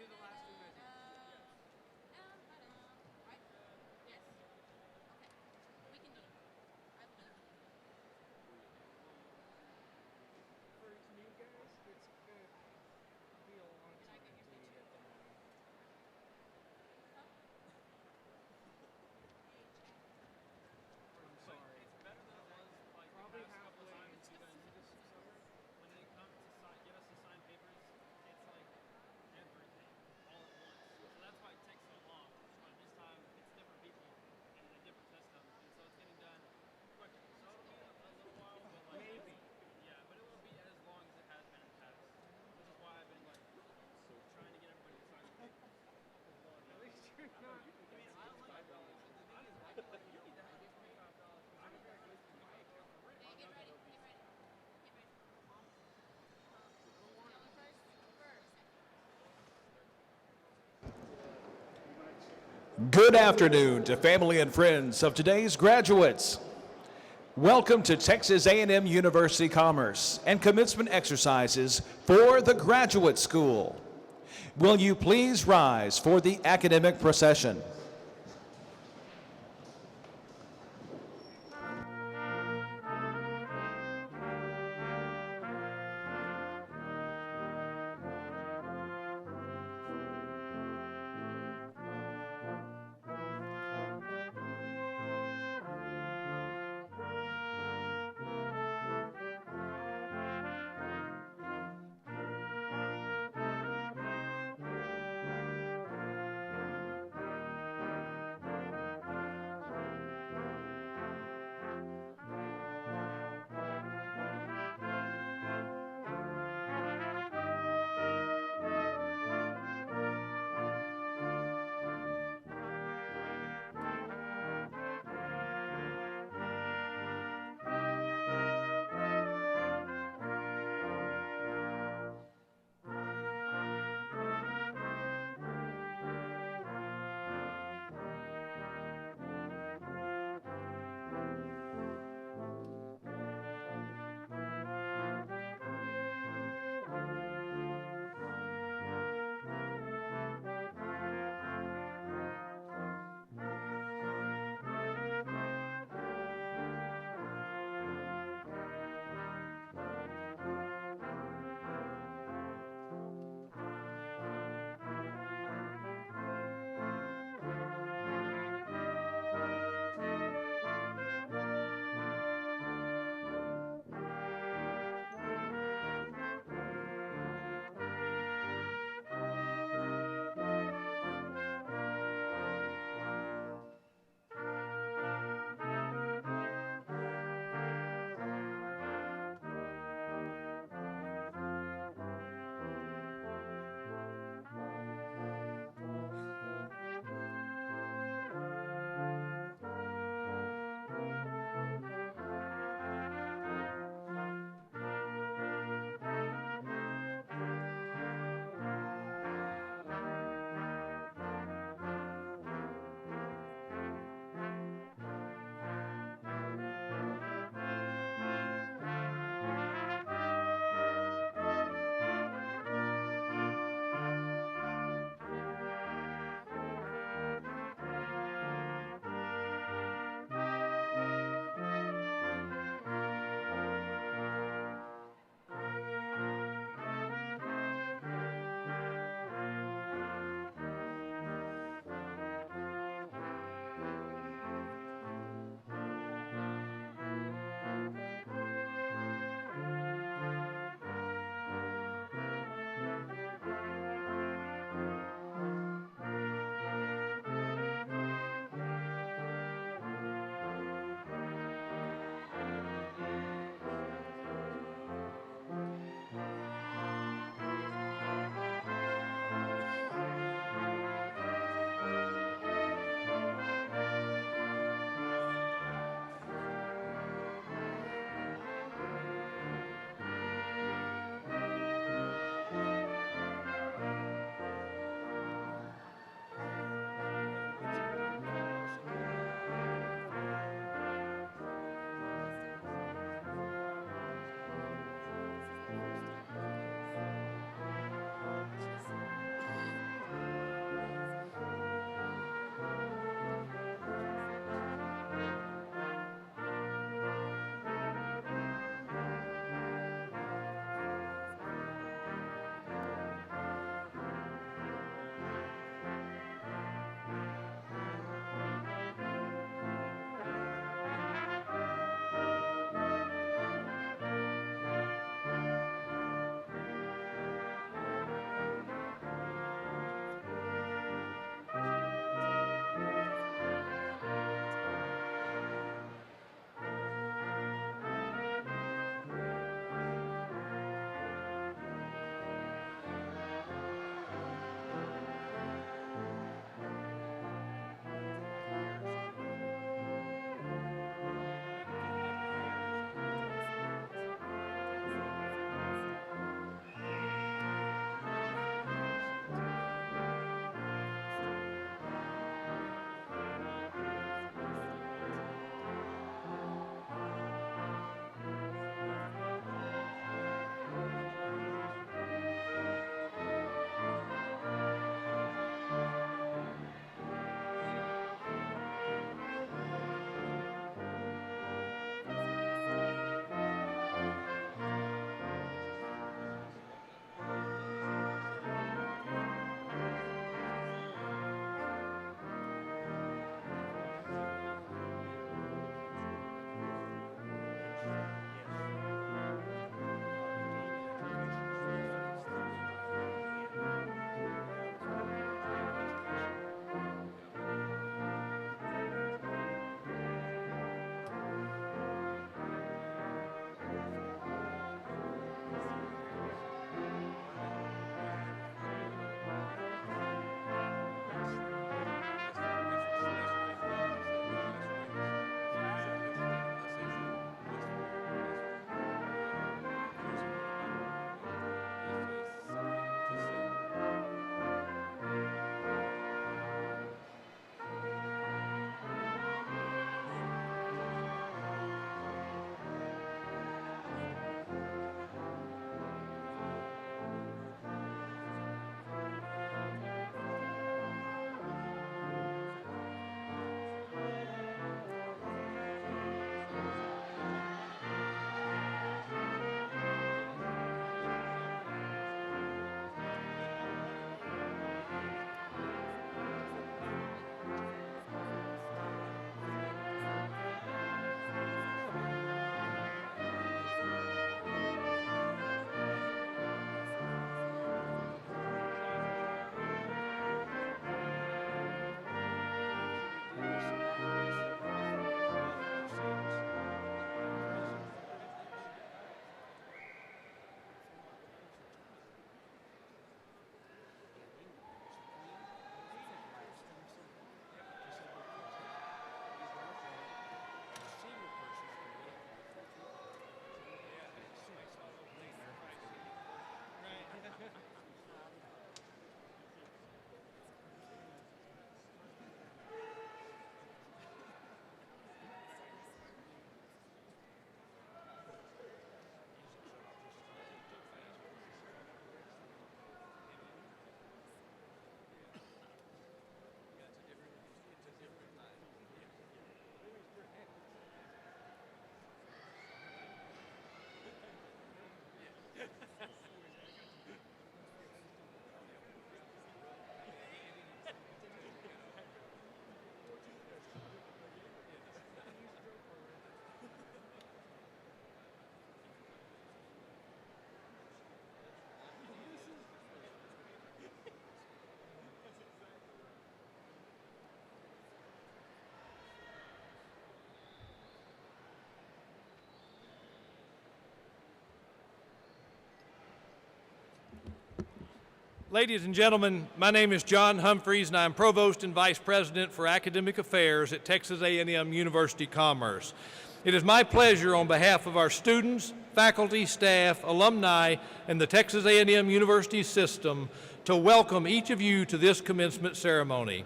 do the last two minutes. Right? Yes. Okay. We can do it. I will do it. For you guys, it's gonna be a long Can I time get your until you picture? get the money. Huh? Hey, Chad. I'm sorry. It's better than it was like the Probably past couple halfway times into because this summer. when they come to get us to sign papers, it's like everything all at once. So that's why it takes so long. But this time it's different people and a different system, and so it's getting done quicker. So it'll be a little while, but like Maybe. yeah, but it won't be as long as it has been in the past. Which is why I've been like trying to get everybody to sign the papers. At least you're not. I mean, I like $5. The thing is, I feel like you need to have $25 because I'm going to use my account for rent. Hey, get ready. Get ready. Get ready. Who's going first? First. Good afternoon to family and friends of today's graduates. Welcome to Texas A&M University Commerce and commencement exercises for the Graduate School. Will you please rise for the academic procession? Ladies and gentlemen, my name is John Humphreys, and I'm Provost and Vice President for Academic Affairs at Texas A&M University Commerce. It is my pleasure on behalf of our students, faculty, staff, alumni, and the Texas A&M University system to welcome each of you to this commencement ceremony.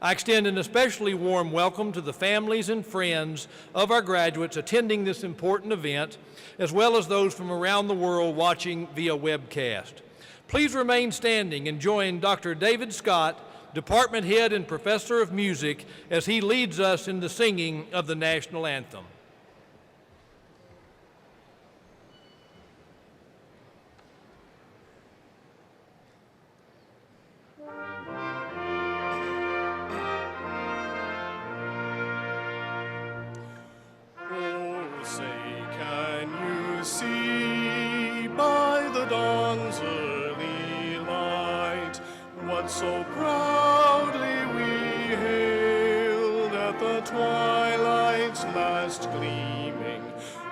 I extend an especially warm welcome to the families and friends of our graduates attending this important event, as well as those from around the world watching via webcast. Please remain standing and join Dr. David Scott, Department Head and Professor of Music, as he leads us in the singing of the National Anthem. Oh, say, can you see by the dawn's early light what so proudly we hailed at the twilight's last gleaming,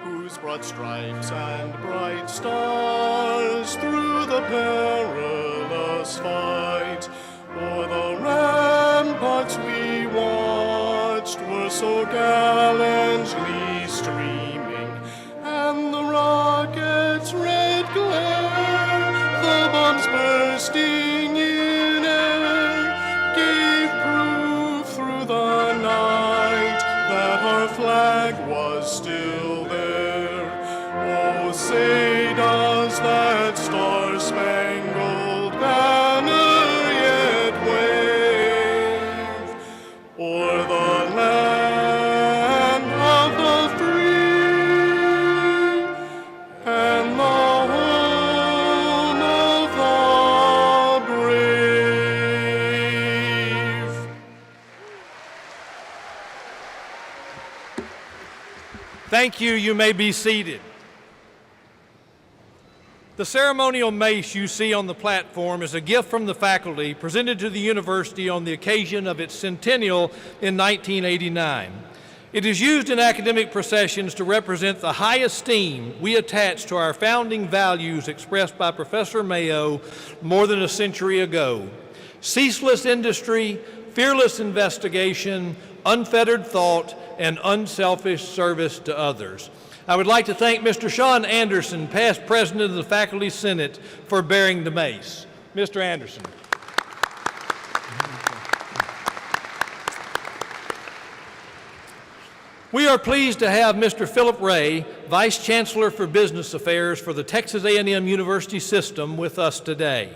whose broad stripes and bright stars through the perilous fight o'er the ramparts we watched were so gallantly streaming, and the rockets' red glare, the bombs bursting in air, gave proof through the night that our flag was still there. Oh, say, does that star-spangled banner yet wave o'er the land of the free and the home of the brave? Thank you. You may be seated. The ceremonial mace you see on the platform is a gift from the faculty presented to the university on the occasion of its centennial in 1989. It is used in academic processions to represent the high esteem we attach to our founding values expressed by Professor Mayo more than a century ago: ceaseless industry, fearless investigation, unfettered thought, and unselfish service to others. I would like to thank Mr. Sean Anderson, past president of the Faculty Senate, for bearing the mace. Mr. Anderson. We are pleased to have Mr. Philip Ray, Vice Chancellor for Business Affairs for the Texas A&M University System, with us today.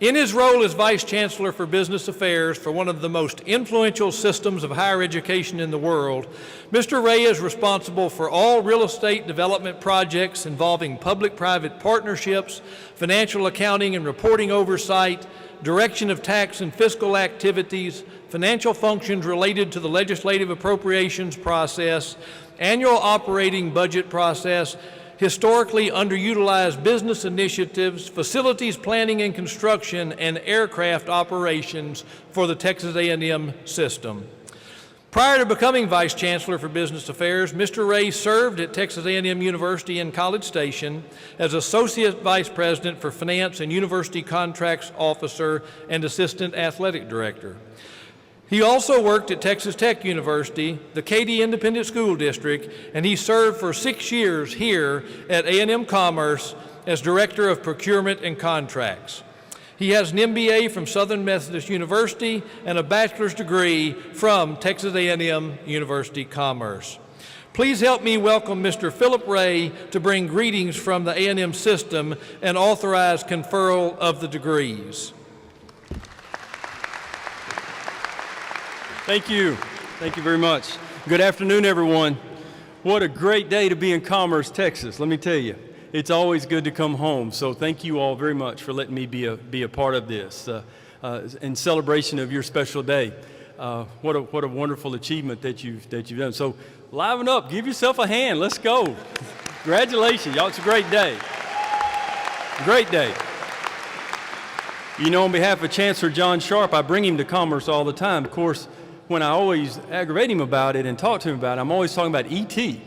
In his role as Vice Chancellor for Business Affairs for one of the most influential systems of higher education in the world, Mr. Ray is responsible for all real estate development projects involving public-private partnerships, financial accounting and reporting oversight, direction of tax and fiscal activities, financial functions related to the legislative appropriations process, annual operating budget process, historically underutilized business initiatives, facilities planning and construction, and aircraft operations for the Texas A&M system. Prior to becoming Vice Chancellor for Business Affairs, Mr. Ray served at Texas A&M University in College Station as Associate Vice President for Finance and University Contracts Officer and Assistant Athletic Director. He also worked at Texas Tech University, the Katy Independent School District, and he served for 6 years here at A&M Commerce as Director of Procurement and Contracts. He has an MBA from Southern Methodist University and a bachelor's degree from Texas A&M University Commerce. Please help me welcome Mr. Philip Ray to bring greetings from the A&M system and authorize conferral of the degrees. Thank you. Thank you very much. Good afternoon, everyone. What a great day to be in Commerce, Texas. Let me tell you, it's always good to come home. So thank you all very much for letting me be a part of this in celebration of your special day. What a wonderful achievement that you've done. So liven up, give yourself a hand. Let's go. Congratulations, y'all. It's a great day. Great day. You know, on behalf of Chancellor John Sharp, I bring him to Commerce all the time. Of course, when I always aggravate him about it and talk to him about it, I'm always talking about E.T.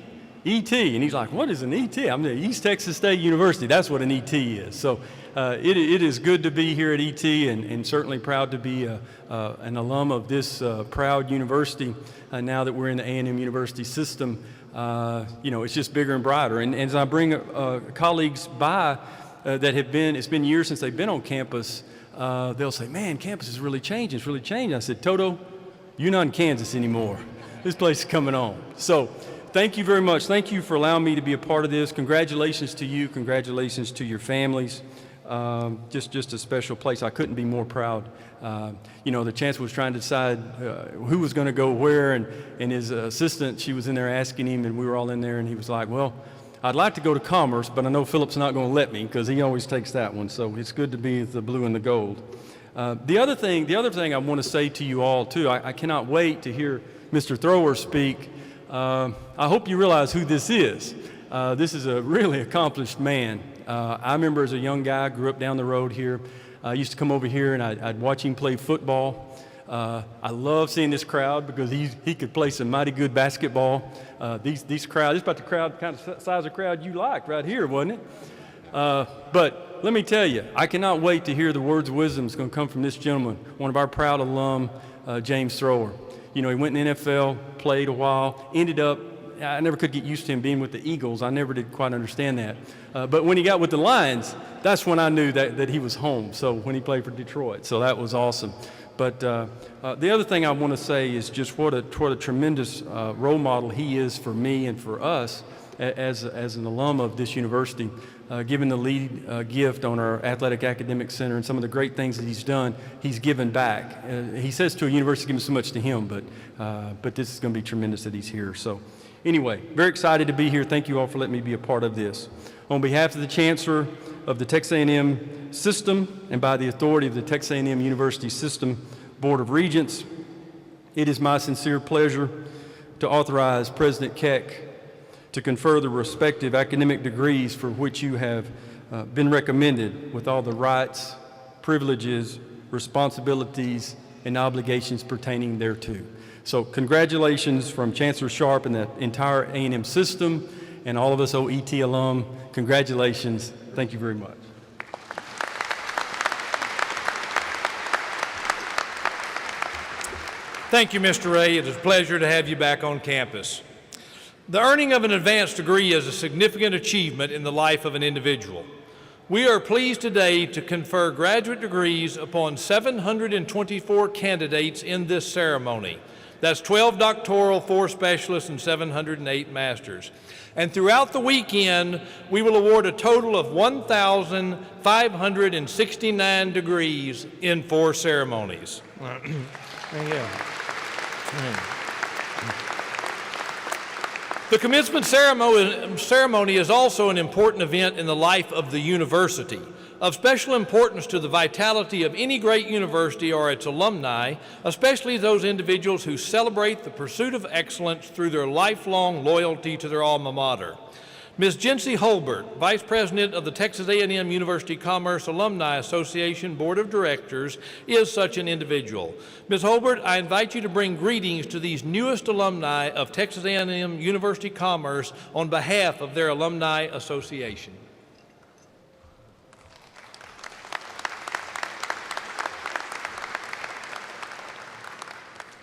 ET. And he's like, what is an ET? I'm at East Texas State University. That's what an ET is. So it is good to be here at ET, and certainly proud to be an alum of this proud university now that we're in the A&M University system. It's just bigger and brighter. And as I bring colleagues by that have been, it's been years since they've been on campus, they'll say, man, campus is really changing. It's really changing. I said, Toto, you're not in Kansas anymore. This place is coming on. So thank you very much. Thank you for allowing me to be a part of this. Congratulations to you. Congratulations to your families. Just a special place. I couldn't be more proud. The chancellor was trying to decide who was going to go where, and his assistant, she was in there asking him, and we were all in there, and he was like, well, I'd like to go to Commerce, but I know Philip's not going to let me because he always takes that one. So it's good to be the blue and the gold. The other thing I want to say to you all, too, I cannot wait to hear Mr. Thrower speak. I hope you realize who this is. This is a really accomplished man. I remember as a young guy, grew up down the road here. I used to come over here and I'd watch him play football. I love seeing this crowd because he could play some mighty good basketball. These crowds, this is about the crowd, kind of size of crowd you liked right here, wasn't it? But let me tell you, I cannot wait to hear the words of wisdom that's going to come from this gentleman, one of our proud alum, James Thrower. He went in the NFL, played a while, ended up, I never could get used to him being with the Eagles. I never did quite understand that. But when he got with the Lions, that's when I knew that he was home. So when he played for Detroit, so that was awesome. But the other thing I want to say is just what a tremendous role model he is for me and for us as an alum of this university, given the lead gift on our Athletic Academic Center and some of the great things that he's done. He's given back. He says to a university, giving so much to him, but this is going to be tremendous that he's here. So anyway, very excited to be here. Thank you all for letting me be a part of this. On behalf of the Chancellor of the Texas A&M System and by the authority of the Texas A&M University System Board of Regents, it is my sincere pleasure to authorize President Keck to confer the respective academic degrees for which you have been recommended with all the rights, privileges, responsibilities, and obligations pertaining thereto. So congratulations from Chancellor Sharp and the entire A&M system and all of us OET alum. Congratulations. Thank you very much. Thank you, Mr. Ray. It is a pleasure to have you back on campus. The earning of an advanced degree is a significant achievement in the life of an individual. We are pleased today to confer graduate degrees upon 724 candidates in this ceremony. That's 12 doctoral, 4 specialists, and 708 masters. And throughout the weekend, we will award a total of 1,569 degrees in 4 ceremonies. Thank you. The commencement ceremony is also an important event in the life of the university. Of special importance to the vitality of any great university or its alumni, especially those individuals who celebrate the pursuit of excellence through their lifelong loyalty to their alma mater. Ms. Jency Holbert, Vice President of the Texas A&M University Commerce Alumni Association Board of Directors, is such an individual. Ms. Holbert, I invite you to bring greetings to these newest alumni of Texas A&M University Commerce on behalf of their Alumni Association.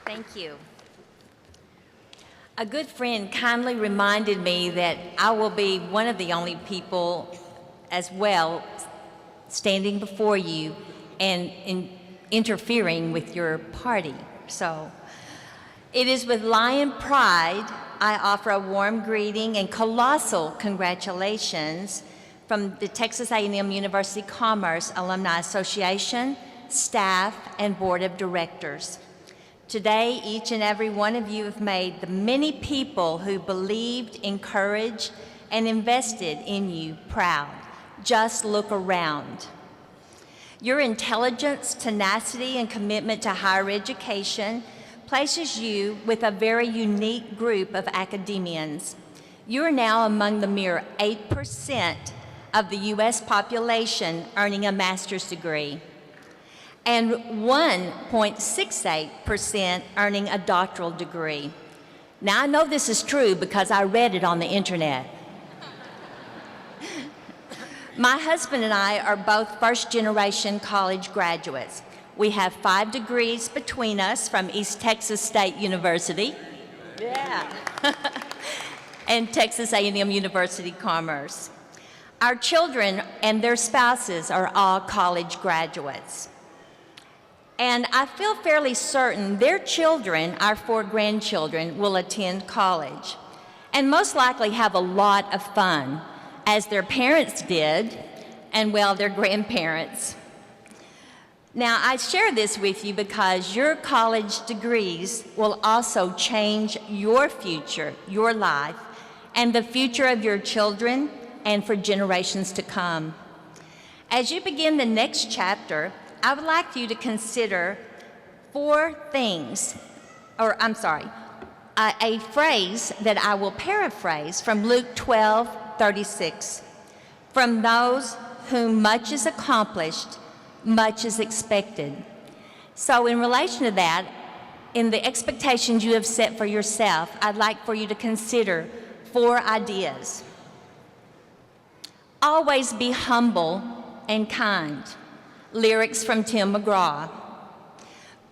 Thank you. A good friend kindly reminded me that I will be one of the only people as well standing before you and interfering with your party. So it is with lion pride I offer a warm greeting and colossal congratulations from the Texas A&M University Commerce Alumni Association, staff, and board of directors. Today, each and every one of you have made the many people who believed, encouraged, and invested in you proud. Just look around. Your intelligence, tenacity, and commitment to higher education places you with a very unique group of academians. You are now among the mere 8% of the U.S. population earning a master's degree, and 1.68% earning a doctoral degree. Now, I know this is true because I read it on the internet. My husband and I are both first-generation college graduates. We have 5 degrees between us from East Texas State University. Yeah. And Texas A&M University Commerce. Our children and their spouses are all college graduates. And I feel fairly certain their children, our 4 grandchildren, will attend college and most likely have a lot of fun, as their parents did, and well, their grandparents. Now, I share this with you because your college degrees will also change your future, your life, and the future of your children and for generations to come. As you begin the next chapter, I would like you to consider 4 things, a phrase that I will paraphrase from Luke 12:36. From those whom much is accomplished, much is expected. So in relation to that, in the expectations you have set for yourself, I'd like for you to consider 4 ideas. Always be humble and kind. Lyrics from Tim McGraw.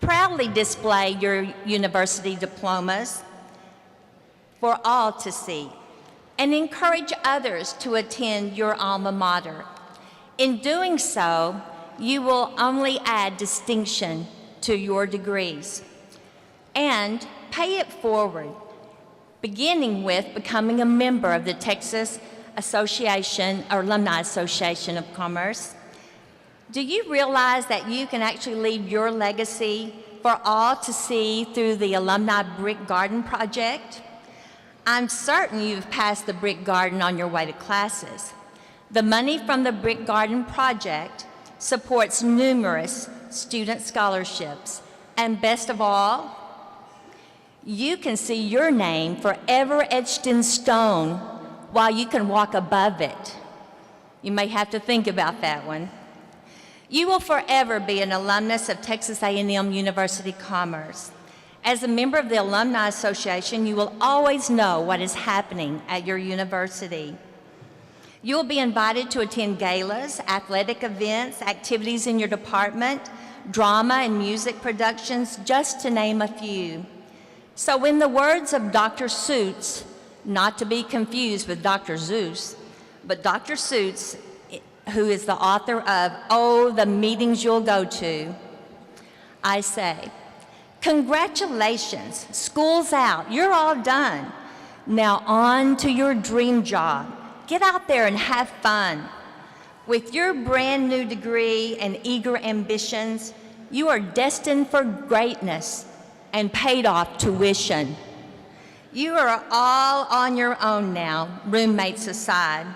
Proudly display your university diplomas for all to see, and encourage others to attend your alma mater. In doing so, you will only add distinction to your degrees. And pay it forward, beginning with becoming a member of the Texas Association or Alumni Association of Commerce. Do you realize that you can actually leave your legacy for all to see through the Alumni Brick Garden Project? I'm certain you've passed the Brick Garden on your way to classes. The money from the Brick Garden Project supports numerous student scholarships. And best of all, you can see your name forever etched in stone while you can walk above it. You may have to think about that one. You will forever be an alumnus of Texas A&M University Commerce. As a member of the Alumni Association, you will always know what is happening at your university. You will be invited to attend galas, athletic events, activities in your department, drama and music productions, just to name a few. So in the words of Dr. Seuss, not to be confused with Dr. Zeus, but Dr. Seuss, who is the author of Oh, the Meetings You'll Go To, I say, congratulations, school's out, you're all done. Now on to your dream job. Get out there and have fun. With your brand new degree and eager ambitions, you are destined for greatness and paid off tuition. You are all on your own now, roommates aside.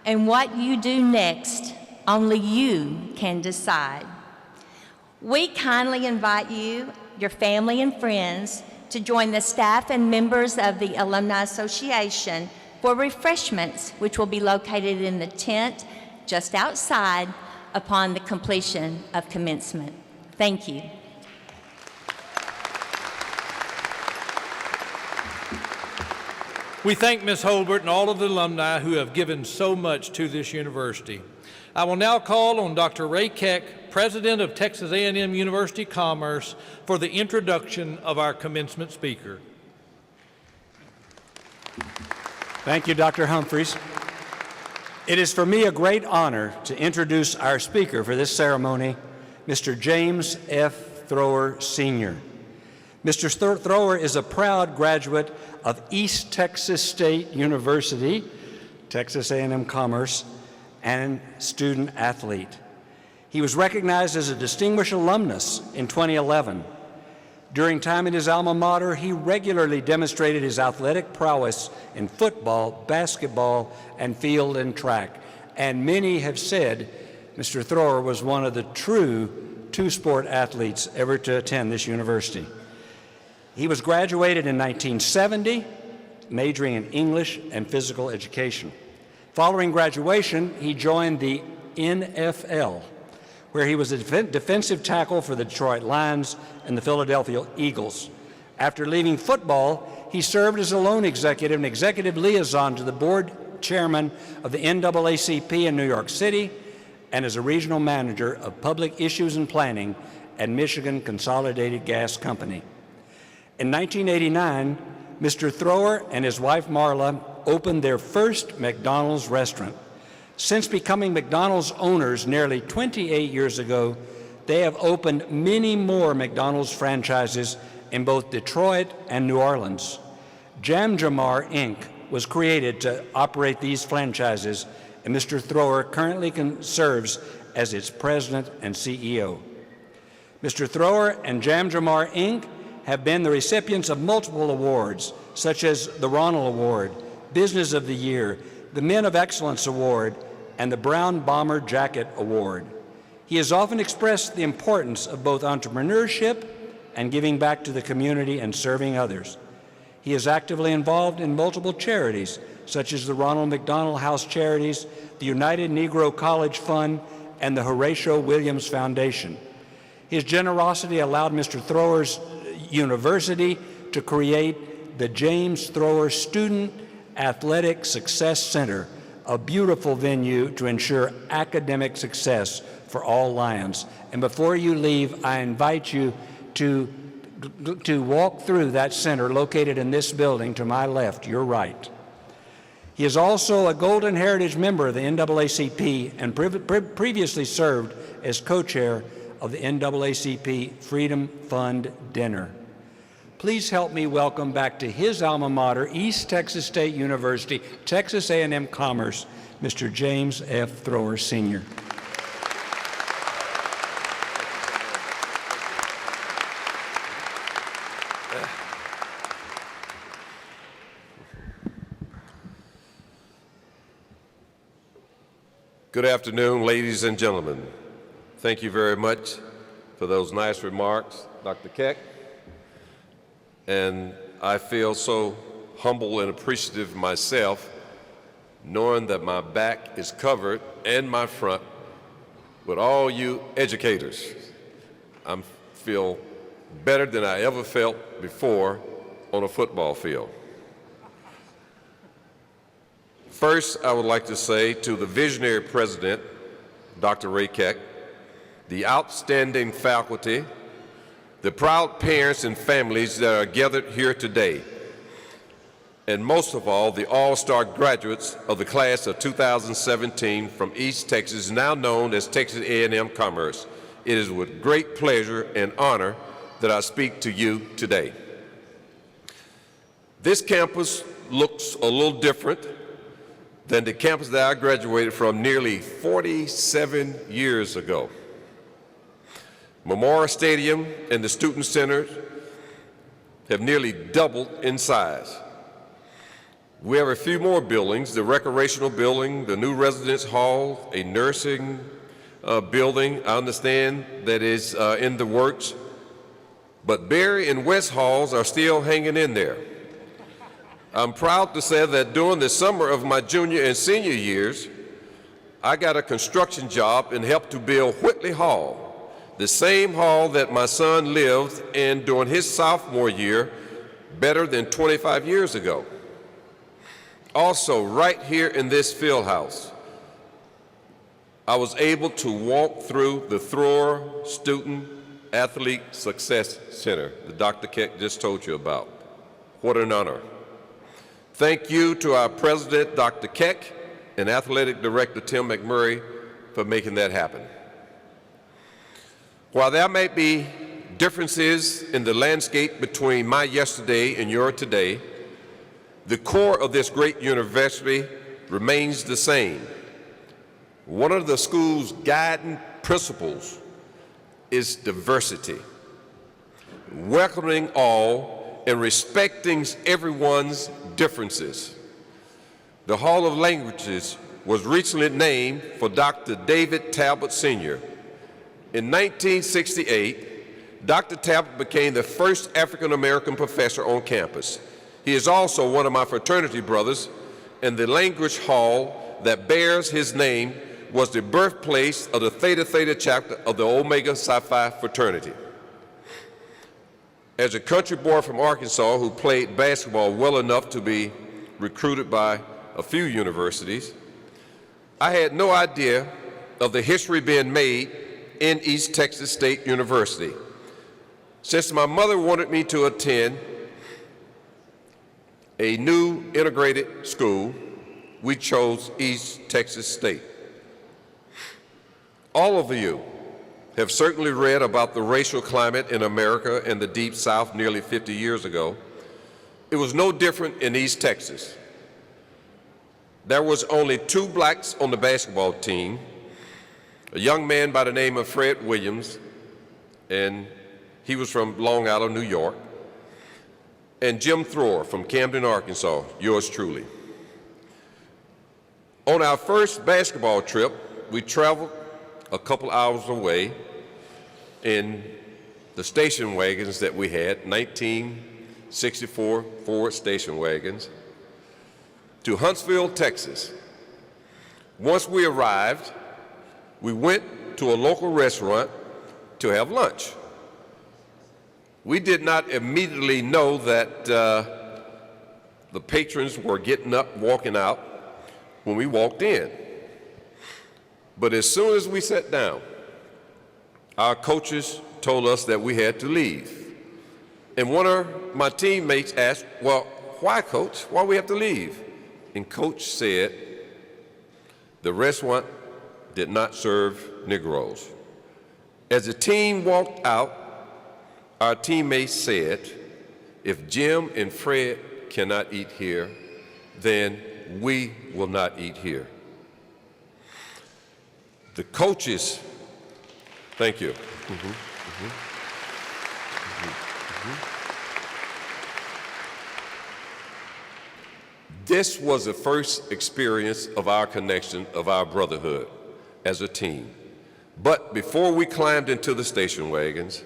And what you do next, only you can decide. We kindly invite you, your family and friends, to join the staff and members of the Alumni Association for refreshments, which will be located in the tent just outside upon the completion of commencement. Thank you. We thank Ms. Holbert and all of the alumni who have given so much to this university. I will now call on Dr. Ray Keck, President of Texas A&M University Commerce, for the introduction of our commencement speaker. Thank you, Dr. Humphreys. It is for me a great honor to introduce our speaker for this ceremony, Mr. James F. Thrower, Sr. Mr. Thrower is a proud graduate of East Texas State University, Texas A&M Commerce, and student athlete. He was recognized as a distinguished alumnus in 2011. During time in his alma mater, he regularly demonstrated his athletic prowess in football, basketball, and field and track. And many have said Mr. Thrower was one of the true two-sport athletes ever to attend this university. He was graduated in 1970, majoring in English and physical education. Following graduation, he joined the NFL, where he was a defensive tackle for the Detroit Lions and the Philadelphia Eagles. After leaving football, he served as a loan executive and executive liaison to the board chairman of the NAACP in New York City and as a regional manager of public issues and planning at Michigan Consolidated Gas Company. In 1989, Mr. Thrower and his wife Marla opened their first McDonald's restaurant. Since becoming McDonald's owners nearly 28 years ago, they have opened many more McDonald's franchises in both Detroit and New Orleans. Jam Jamar, Inc. was created to operate these franchises, and Mr. Thrower currently serves as its president and CEO. Mr. Thrower and Jam Jamar, Inc. have been the recipients of multiple awards, such as the Ronald Award, Business of the Year, the Men of Excellence Award, and the Brown Bomber Jacket Award. He has often expressed the importance of both entrepreneurship and giving back to the community and serving others. He is actively involved in multiple charities, such as the Ronald McDonald House Charities, the United Negro College Fund, and the Horatio Williams Foundation. His generosity allowed Mr. Thrower's university to create the James Thrower Student Athletic Success Center, a beautiful venue to ensure academic success for all Lions. And before you leave, I invite you to walk through that center located in this building to my left, your right. He is also a Golden Heritage member of the NAACP and previously served as co-chair of the NAACP Freedom Fund Dinner. Please help me welcome back to his alma mater, East Texas State University, Texas A&M Commerce, Mr. James F. Thrower, Sr. Good afternoon, ladies and gentlemen. Thank you very much for those nice remarks, Dr. Keck. And I feel so humble and appreciative myself, knowing that my back is covered and my front with all you educators. I feel better than I ever felt before on a football field. First, I would like to say to the visionary president, Dr. Ray Keck, the outstanding faculty, the proud parents and families that are gathered here today, and most of all, the all-star graduates of the class of 2017 from East Texas, now known as Texas A&M Commerce. It is with great pleasure and honor that I speak to you today. This campus looks a little different than the campus that I graduated from nearly 47 years ago. Memorial Stadium and the Student Center have nearly doubled in size. We have a few more buildings, the recreational building, the new residence hall, a nursing building, I understand, that is in the works. But Berry and West Halls are still hanging in there. I'm proud to say that during the summer of my junior and senior years, I got a construction job and helped to build Whitley Hall, the same hall that my son lived in during his sophomore year better than 25 years ago. Also, right here in this field house, I was able to walk through the Thrower Student Athlete Success Center that Dr. Keck just told you about. What an honor. Thank you to our president, Dr. Keck, and athletic director, Tim McMurray, for making that happen. While there may be differences in the landscape between my yesterday and your today, the core of this great university remains the same. One of the school's guiding principles is diversity, welcoming all and respecting everyone's differences. The Hall of Languages was recently named for Dr. David Talbot Sr. In 1968, Dr. Talbot became the first African-American professor on campus. He is also one of my fraternity brothers, and the language hall that bears his name was the birthplace of the Theta Theta chapter of the Omega Psi Phi fraternity. As a country boy from Arkansas who played basketball well enough to be recruited by a few universities, I had no idea of the history being made in East Texas State University. Since my mother wanted me to attend a new integrated school, we chose East Texas State. All of you have certainly read about the racial climate in America and the Deep South nearly 50 years ago. It was no different in East Texas. There was only 2 blacks on the basketball team, a young man by the name of Fred Williams, and he was from Long Island, New York, and Jim Thrower from Camden, Arkansas, yours truly. On our first basketball trip, we traveled a couple hours away in the station wagons that we had, 1964 Ford station wagons, to Huntsville, Texas. Once we arrived, we went to a local restaurant to have lunch. We did not immediately know that the patrons were getting up, walking out when we walked in. But as soon as we sat down, our coaches told us that we had to leave. And one of my teammates asked, "Well, why, Coach? Why we have to leave?" And Coach said, "The restaurant did not serve Negroes." As the team walked out, our teammates said, "If Jim and Fred cannot eat here, then we will not eat here." The coaches, thank you. This was the first experience of our connection, of our brotherhood as a team. But before we climbed into the station wagons,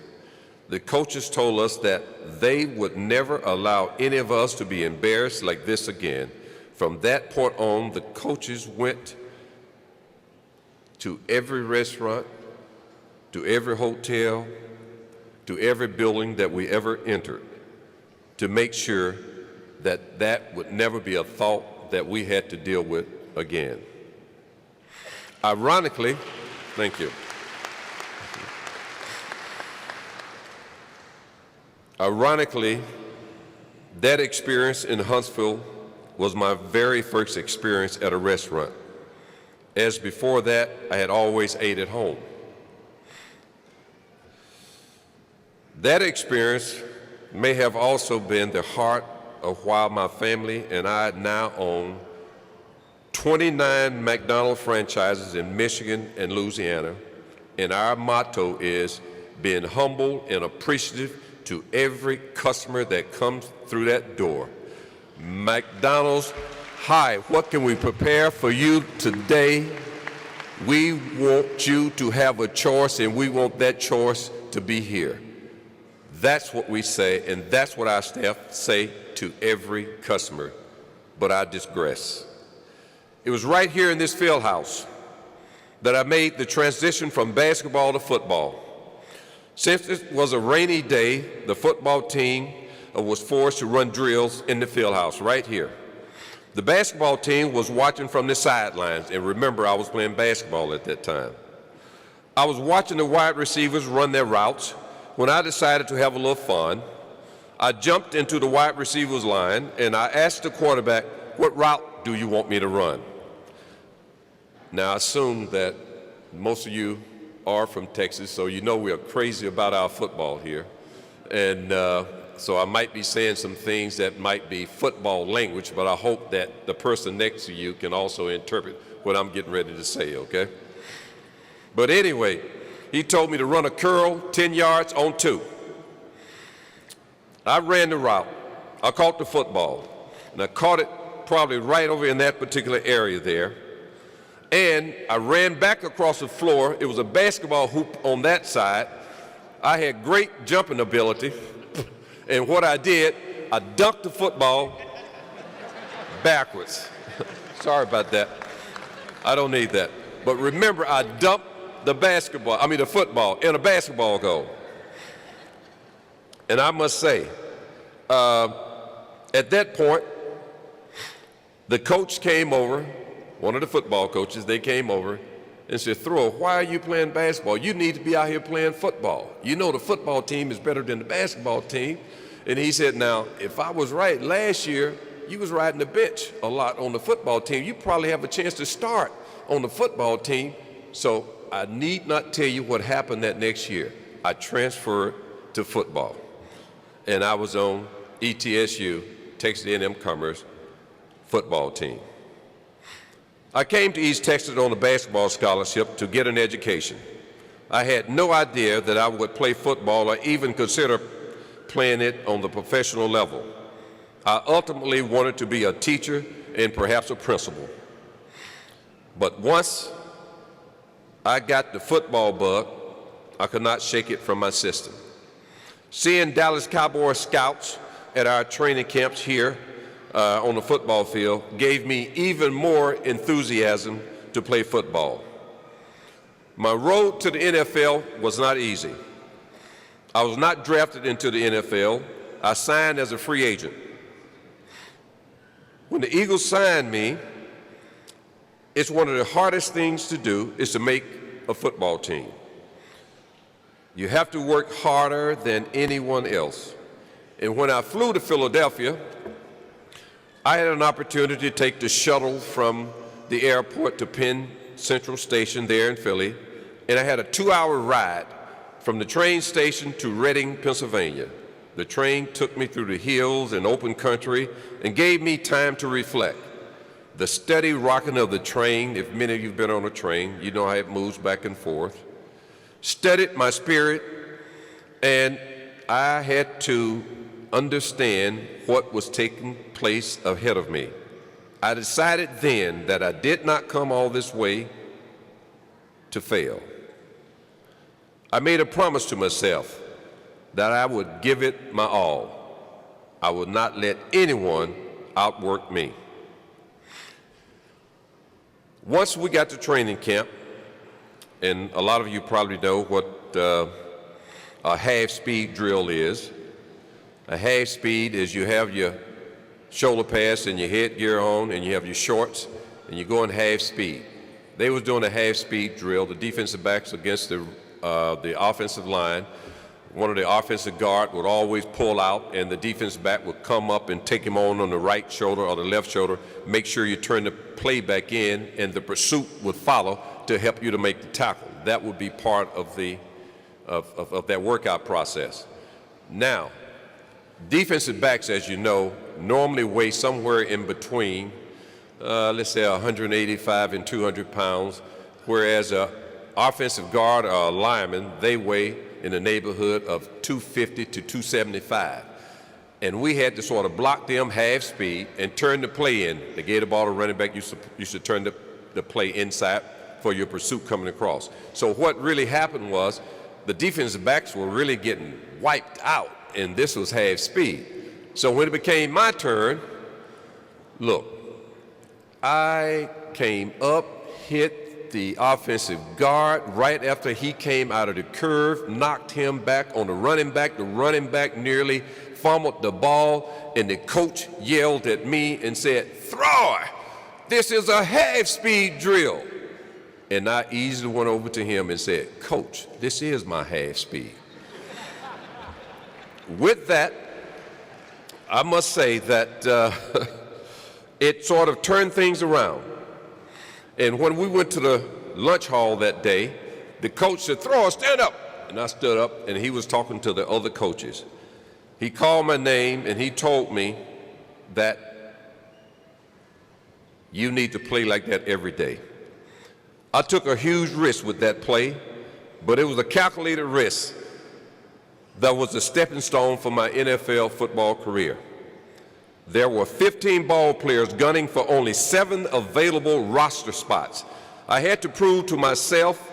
the coaches told us that they would never allow any of us to be embarrassed like this again. From that point on, the coaches went to every restaurant, to every hotel, to every building that we ever entered to make sure that that would never be a thought that we had to deal with again. Ironically, thank you. Ironically, that experience in Huntsville was my very first experience at a restaurant, as before that, I had always ate at home. That experience may have also been the heart of why my family and I now own 29 McDonald's franchises in Michigan and Louisiana, and our motto is being humble and appreciative to every customer that comes through that door. McDonald's, hi, what can we prepare for you today? We want you to have a choice, and we want that choice to be here. That's what we say, and that's what our staff say to every customer, but I digress. It was right here in this field house that I made the transition from basketball to football. Since it was a rainy day, the football team was forced to run drills in the field house right here. The basketball team was watching from the sidelines, and remember, I was playing basketball at that time. I was watching the wide receivers run their routes when I decided to have a little fun. I jumped into the wide receivers line, and I asked the quarterback, "What route do you want me to run?" Now, I assume that most of you are from Texas, so you know we are crazy about our football here. And so I might be saying some things that might be football language, but I hope that the person next to you can also interpret what I'm getting ready to say, okay? But anyway, he told me to run a curl 10 yards on 2. I ran the route. I caught the football, and I caught it probably right over in that particular area there. And I ran back across the floor. It was a basketball hoop on that side. I had great jumping ability. And what I did, I dunked the football backwards. Sorry about that. I don't need that. But remember, I dumped the football in a basketball goal. And I must say, at that point, the coach came over, one of the football coaches, they came over and said, Thrower, why are you playing basketball? You need to be out here playing football. You know the football team is better than the basketball team. And he said, now, if I was right, last year, you was riding the bench a lot on the football team. You probably have a chance to start on the football team. So I need not tell you what happened that next year. I transferred to football. And I was on ETSU, Texas A&M Commerce football team. I came to East Texas on a basketball scholarship to get an education. I had no idea that I would play football or even consider playing it on the professional level. I ultimately wanted to be a teacher and perhaps a principal. But once I got the football bug, I could not shake it from my system. Seeing Dallas Cowboy scouts at our training camps here on the football field gave me even more enthusiasm to play football. My road to the NFL was not easy. I was not drafted into the NFL. I signed as a free agent. When the Eagles signed me, it's one of the hardest things to do is to make a football team. You have to work harder than anyone else. And when I flew to Philadelphia, I had an opportunity to take the shuttle from the airport to Penn Central Station there in Philly, and I had a 2-hour ride from the train station to Reading, Pennsylvania. The train took me through the hills and open country and gave me time to reflect. The steady rocking of the train, if many of you have been on a train, you know how it moves back and forth, steadied my spirit, and I had to understand what was taking place ahead of me. I decided then that I did not come all this way to fail. I made a promise to myself that I would give it my all. I would not let anyone outwork me. Once we got to training camp, and a lot of you probably know what a half-speed drill is. A half-speed is you have your shoulder pads and your headgear on, and you have your shorts, and you're going half-speed. They was doing a half-speed drill, the defensive backs against the offensive line. One of the offensive guard would always pull out, and the defensive back would come up and take him on the right shoulder or the left shoulder, make sure you turn the play back in, and the pursuit would follow to help you to make the tackle. That would be part of that workout process. Now, defensive backs, as you know, normally weigh somewhere in between, let's say 185 and 200 pounds, whereas an offensive guard or a lineman, they weigh in the neighborhood of 250 to 275. And we had to sort of block them half speed and turn the play in. They gave the ball to running back, you should turn the play inside for your pursuit coming across. So what really happened was the defensive backs were really getting wiped out, and this was half speed. So when it became my turn, look, I came up, hit the offensive guard right after he came out of the curve, knocked him back on the running back. The running back nearly fumbled the ball, and the coach yelled at me and said, "Thrower, this is a half-speed drill." And I easily went over to him and said, "Coach, this is my half-speed." With that, I must say that it sort of turned things around. And when we went to the lunch hall that day, the coach said, "Thrower, stand up." And I stood up, and he was talking to the other coaches. He called my name, and he told me that you need to play like that every day. I took a huge risk with that play, but it was a calculated risk that was a stepping stone for my NFL football career. There were 15 ball players gunning for only 7 available roster spots. I had to prove to myself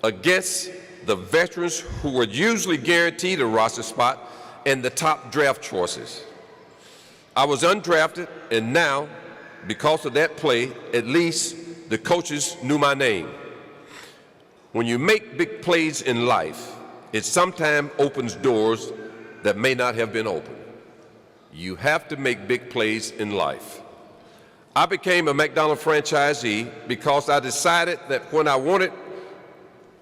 against the veterans who were usually guaranteed a roster spot and the top draft choices. I was undrafted, and now, because of that play, at least the coaches knew my name. When you make big plays in life, it sometimes opens doors that may not have been open. You have to make big plays in life. I became a McDonald's franchisee because I decided that when I wanted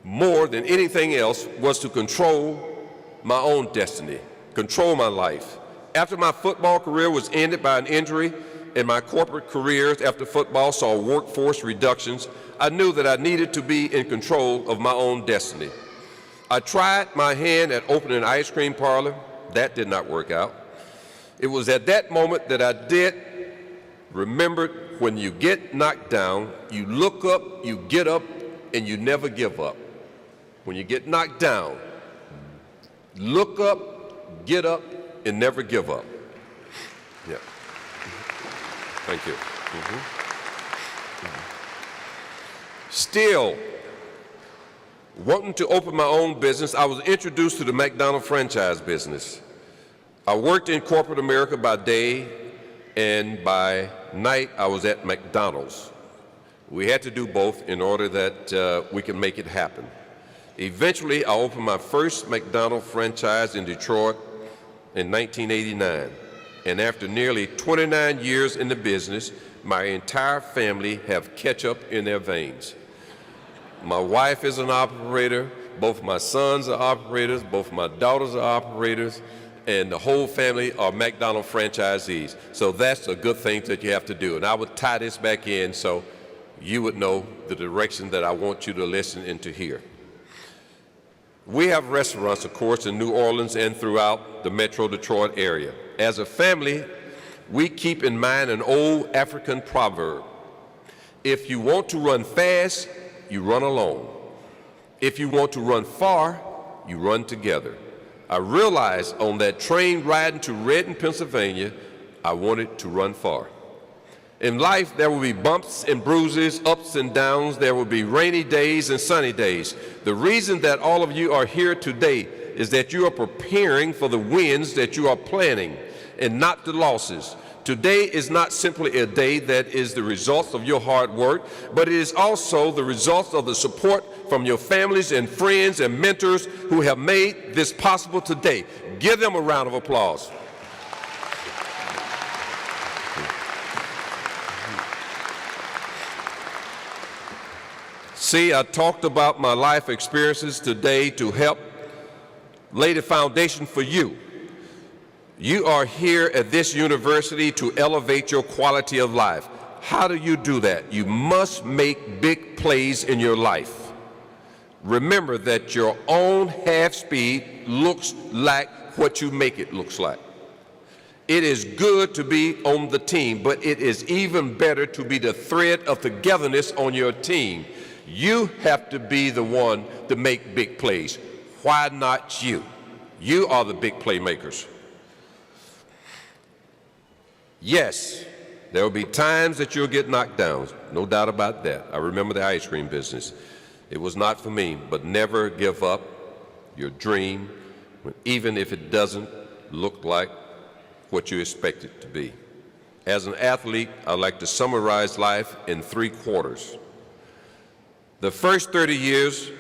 more than anything else was to control my own destiny, control my life. After my football career was ended by an injury and my corporate careers after football saw workforce reductions, I knew that I needed to be in control of my own destiny. I tried my hand at opening an ice cream parlor. That did not work out. It was at that moment that I did remember, when you get knocked down, you look up, you get up, and you never give up. When you get knocked down, look up, get up, and never give up. Yeah. Thank you. Still, wanting to open my own business, I was introduced to the McDonald's franchise business. I worked in corporate America by day, and by night I was at McDonald's. We had to do both in order that we could make it happen. Eventually, I opened my first McDonald's franchise in Detroit in 1989. And after nearly 29 years in the business, my entire family have ketchup in their veins. My wife is an operator, both my sons are operators, both my daughters are operators, and the whole family are McDonald's franchisees. So that's a good thing that you have to do. And I would tie this back in so you would know the direction that I want you to listen and to hear. We have restaurants, of course, in New Orleans and throughout the Metro Detroit area. As a family, we keep in mind an old African proverb. If you want to run fast, you run alone. If you want to run far, you run together. I realized on that train riding to Reading, Pennsylvania, I wanted to run far. In life, there will be bumps and bruises, ups and downs. There will be rainy days and sunny days. The reason that all of you are here today is that you are preparing for the wins that you are planning and not the losses. Today is not simply a day that is the result of your hard work, but it is also the result of the support from your families and friends and mentors who have made this possible today. Give them a round of applause. See, I talked about my life experiences today to help lay the foundation for you. You are here at this university to elevate your quality of life. How do you do that? You must make big plays in your life. Remember that your own half speed looks like what you make it looks like. It is good to be on the team, but it is even better to be the thread of togetherness on your team. You have to be the one to make big plays. Why not you? You are the big playmakers. Yes, there will be times that you'll get knocked down, no doubt about that. I remember the ice cream business. It was not for me, but never give up your dream, even if it doesn't look like what you expect it to be. As an athlete, I like to summarize life in 3 quarters. The first 30 years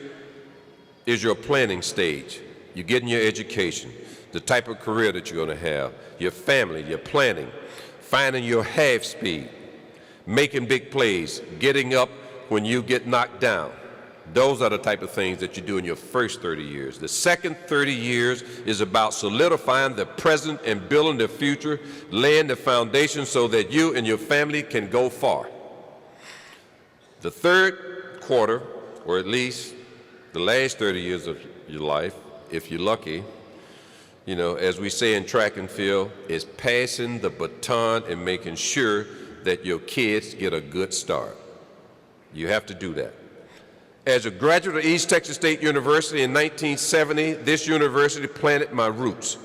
is your planning stage. You're getting your education, the type of career that you're going to have, your family, your planning, finding your half speed, making big plays, getting up when you get knocked down. Those are the type of things that you do in your first 30 years. The second 30 years is about solidifying the present and building the future, laying the foundation so that you and your family can go far. The third quarter, or at least the last 30 years of your life, if you're lucky, you know, as we say in track and field, is passing the baton and making sure that your kids get a good start. You have to do that. As a graduate of East Texas State University in 1970, this university planted my roots.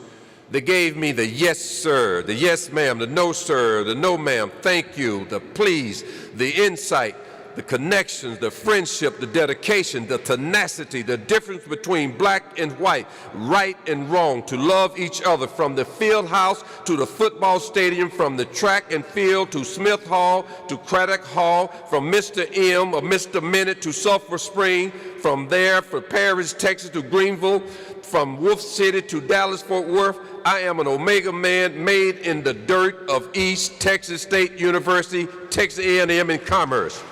They gave me the yes, sir, the yes, ma'am, the no, sir, the no, ma'am, thank you, the please, the insight, the connections, the friendship, the dedication, the tenacity, the difference between black and white, right and wrong, to love each other from the field house to the football stadium, from the track and field to Smith Hall to Craddock Hall, from Mr. M or Mr. Minute to Sulphur Spring, from there for Paris, Texas to Greenville, from Wolf City to Dallas, Fort Worth. I am an Omega man made in the dirt of East Texas State University, Texas A&M in Commerce.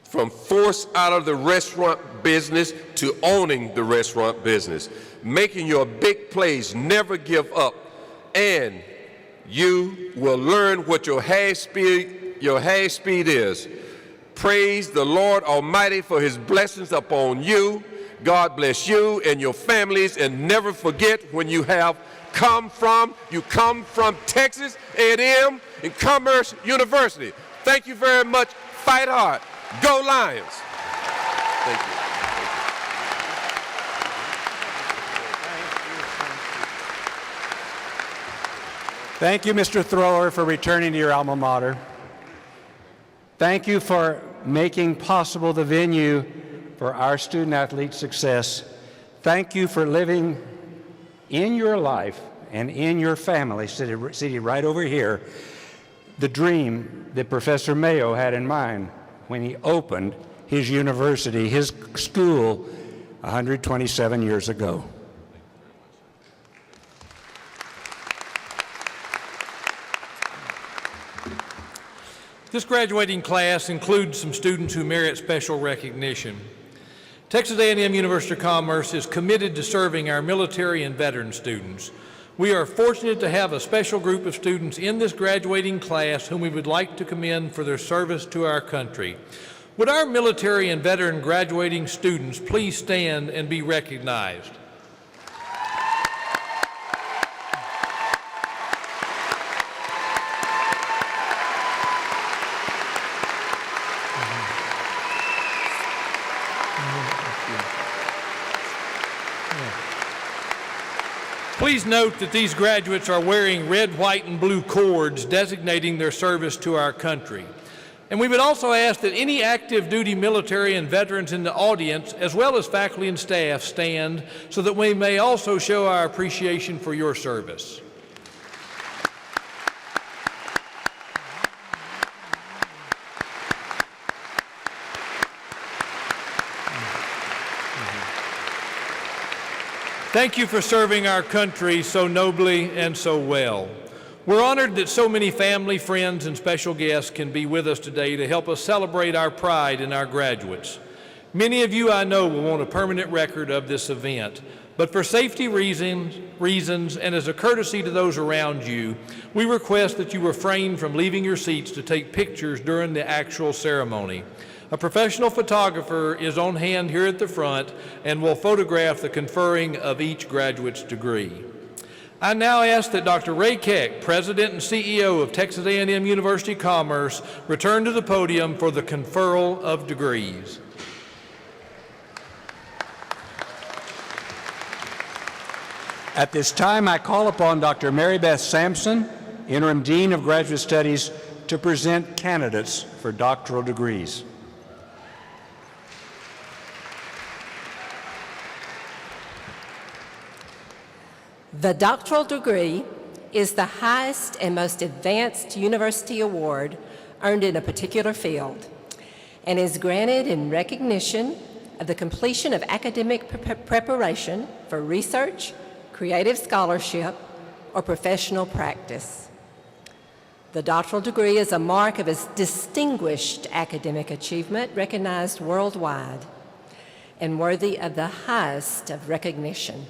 From forced out of the restaurant business to owning the restaurant business, making your big plays, never give up, and you will learn what your hash speed is. Praise the Lord Almighty for his blessings upon you. God bless you and your families, and never forget when you come from Texas A&M and Commerce University. Thank you very much. Fight hard. Go Lions. Thank you. Thank you, Mr. Thrower, for returning to your alma mater. Thank you for making possible the venue for our student-athlete success. Thank you for living in your life and in your family, seated right over here, the dream that Professor Mayo had in mind when he opened his university, his school, 127 years ago. This graduating class includes some students who merit special recognition. Texas A&M University of Commerce is committed to serving our military and veteran students. We are fortunate to have a special group of students in this graduating class whom we would like to commend for their service to our country. Would our military and veteran graduating students please stand and be recognized? Please note that these graduates are wearing red, white, and blue cords designating their service to our country. And we would also ask that any active duty military and veterans in the audience, as well as faculty and staff, stand so that we may also show our appreciation for your service. Thank you for serving our country so nobly and so well. We're honored that so many family, friends, and special guests can be with us today to help us celebrate our pride in our graduates. Many of you I know will want a permanent record of this event, but for safety reasons and as a courtesy to those around you, we request that you refrain from leaving your seats to take pictures during the actual ceremony. A professional photographer is on hand here at the front and will photograph the conferring of each graduate's degree. I now ask that Dr. Ray Keck, President and CEO of Texas A&M University Commerce, return to the podium for the conferral of degrees. At this time, I call upon Dr. Mary Beth Sampson, Interim Dean of Graduate Studies, to present candidates for doctoral degrees. The doctoral degree is the highest and most advanced university award earned in a particular field and is granted in recognition of the completion of academic preparation for research, creative scholarship, or professional practice. The doctoral degree is a mark of a distinguished academic achievement recognized worldwide and worthy of the highest of recognition.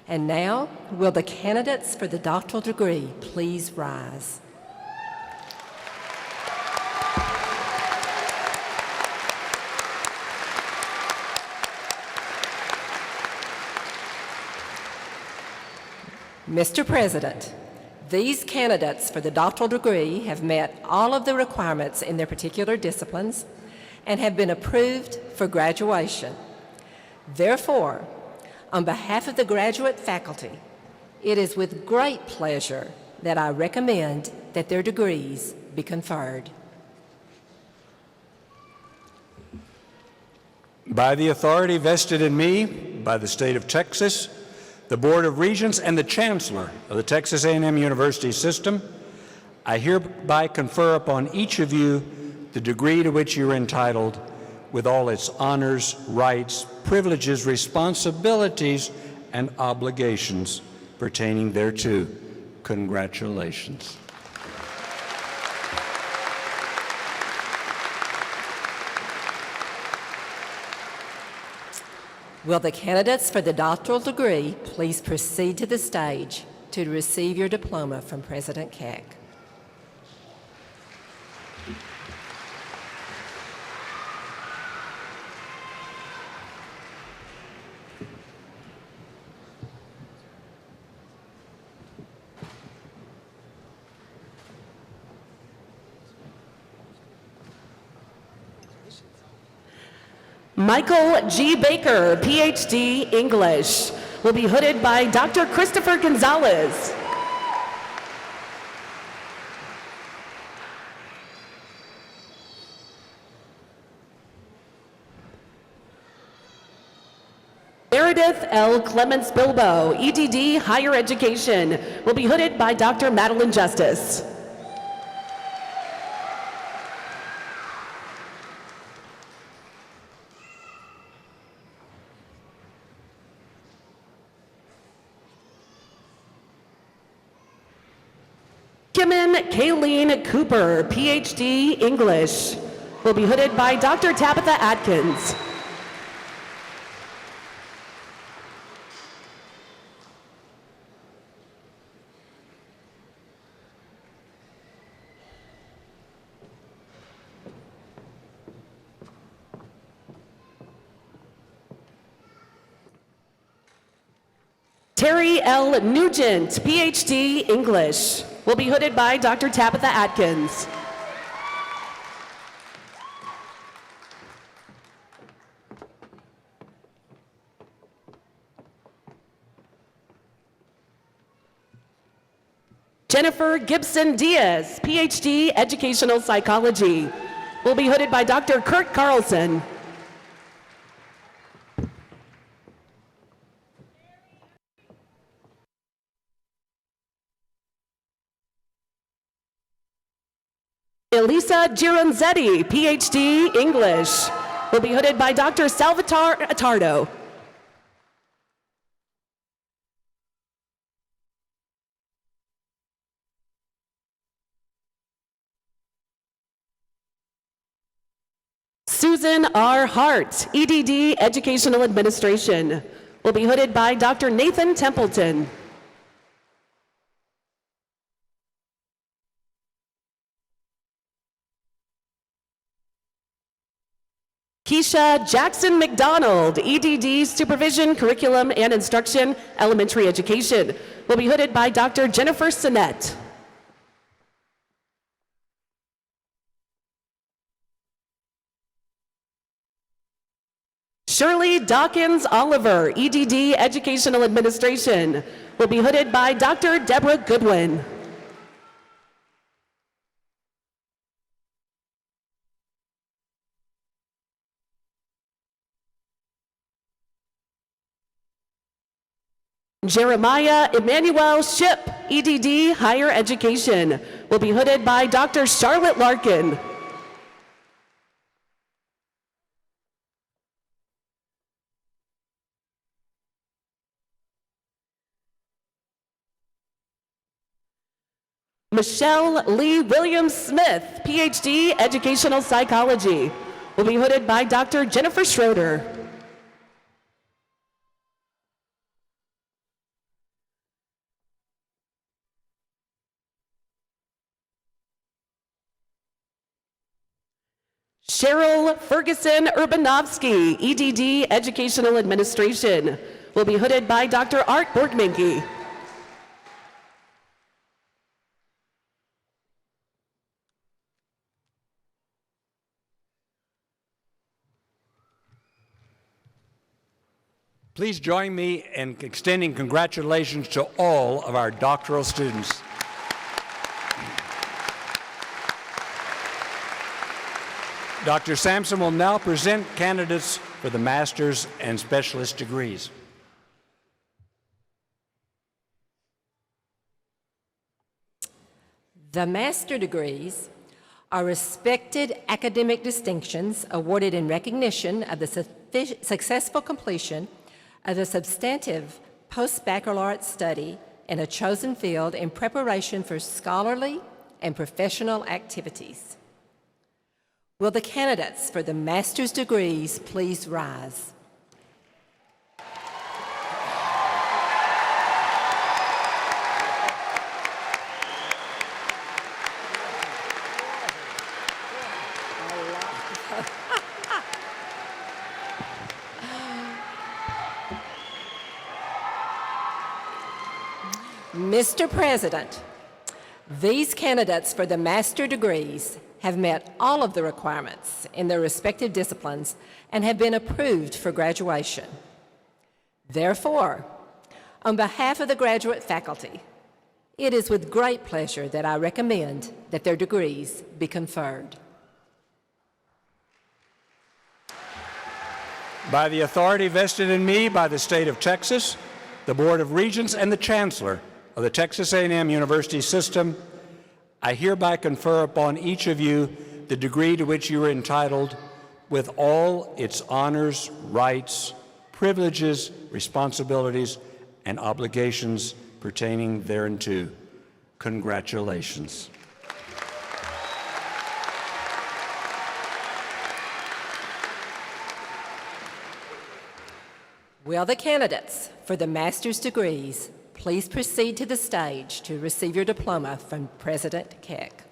And now, will the candidates for the doctoral degree please rise? Mr. President, these candidates for the doctoral degree have met all of the requirements in their particular disciplines and have been approved for graduation. Therefore, On behalf of the graduate faculty, it is with great pleasure that I recommend that their degrees be conferred. By the authority vested in me by the state of Texas, the Board of Regents, and the Chancellor of the Texas A&M University System, I hereby confer upon each of you the degree to which you're entitled, with all its honors, rights, privileges, responsibilities, and obligations pertaining thereto. Congratulations. Will the candidates for the doctoral degree please proceed to the stage to receive your diploma from President Keck? Michael G. Baker, PhD, English, will be hooded by Dr. Christopher Gonzalez. Meredith L. Clements Bilbo, EDD, Higher Education, will be hooded by Dr. Madeline Justice. Kimmin Kayleen Cooper, PhD, English, will be hooded by Dr. Tabitha Atkins. Terry L. Nugent, PhD, English, will be hooded by Dr. Tabitha Atkins. Jennifer Gibson Diaz, PhD, Educational Psychology, will be hooded by Dr. Kurt Carlson. Elisa Gironzetti, PhD, English, will be hooded by Dr. Salvatore Attardo. Susan R. Hart, EDD, Educational Administration, will be hooded by Dr. Nathan Templeton. Keisha Jackson McDonald, EDD, Supervision, Curriculum, and Instruction, Elementary Education, will be hooded by Dr. Jennifer Sinnett. Shirley Dawkins Oliver, EDD, Educational Administration, will be hooded by Dr. Deborah Goodwin. Jeremiah Emmanuel Ship, EDD, Higher Education, will be hooded by Dr. Charlotte Larkin. Michelle Lee Williams Smith, PhD, Educational Psychology, will be hooded by Dr. Jennifer Schroeder. Cheryl Ferguson Urbanovsky, EDD, Educational Administration, will be hooded by Dr. Art Borgminke. Please join me in extending congratulations to all of our doctoral students. Dr. Sampson will now present candidates for the master's and specialist degrees. The master degrees are respected academic distinctions awarded in recognition of the successful completion of a substantive post-baccalaureate study in a chosen field in preparation for scholarly and professional activities. Will the candidates for the master's degrees please rise? Mr. President, these candidates for the master degrees have met all of the requirements in their respective disciplines and have been approved for graduation. Therefore, on behalf of the graduate faculty, it is with great pleasure that I recommend that their degrees be conferred. By the authority vested in me by the state of Texas, the Board of Regents, and the Chancellor of the Texas A&M University System, I hereby confer upon each of you the degree to which you are entitled with all its honors, rights, privileges, responsibilities, and obligations pertaining thereunto. Congratulations. Will the candidates for the master's degrees please proceed to the stage to receive your diploma from President Keck.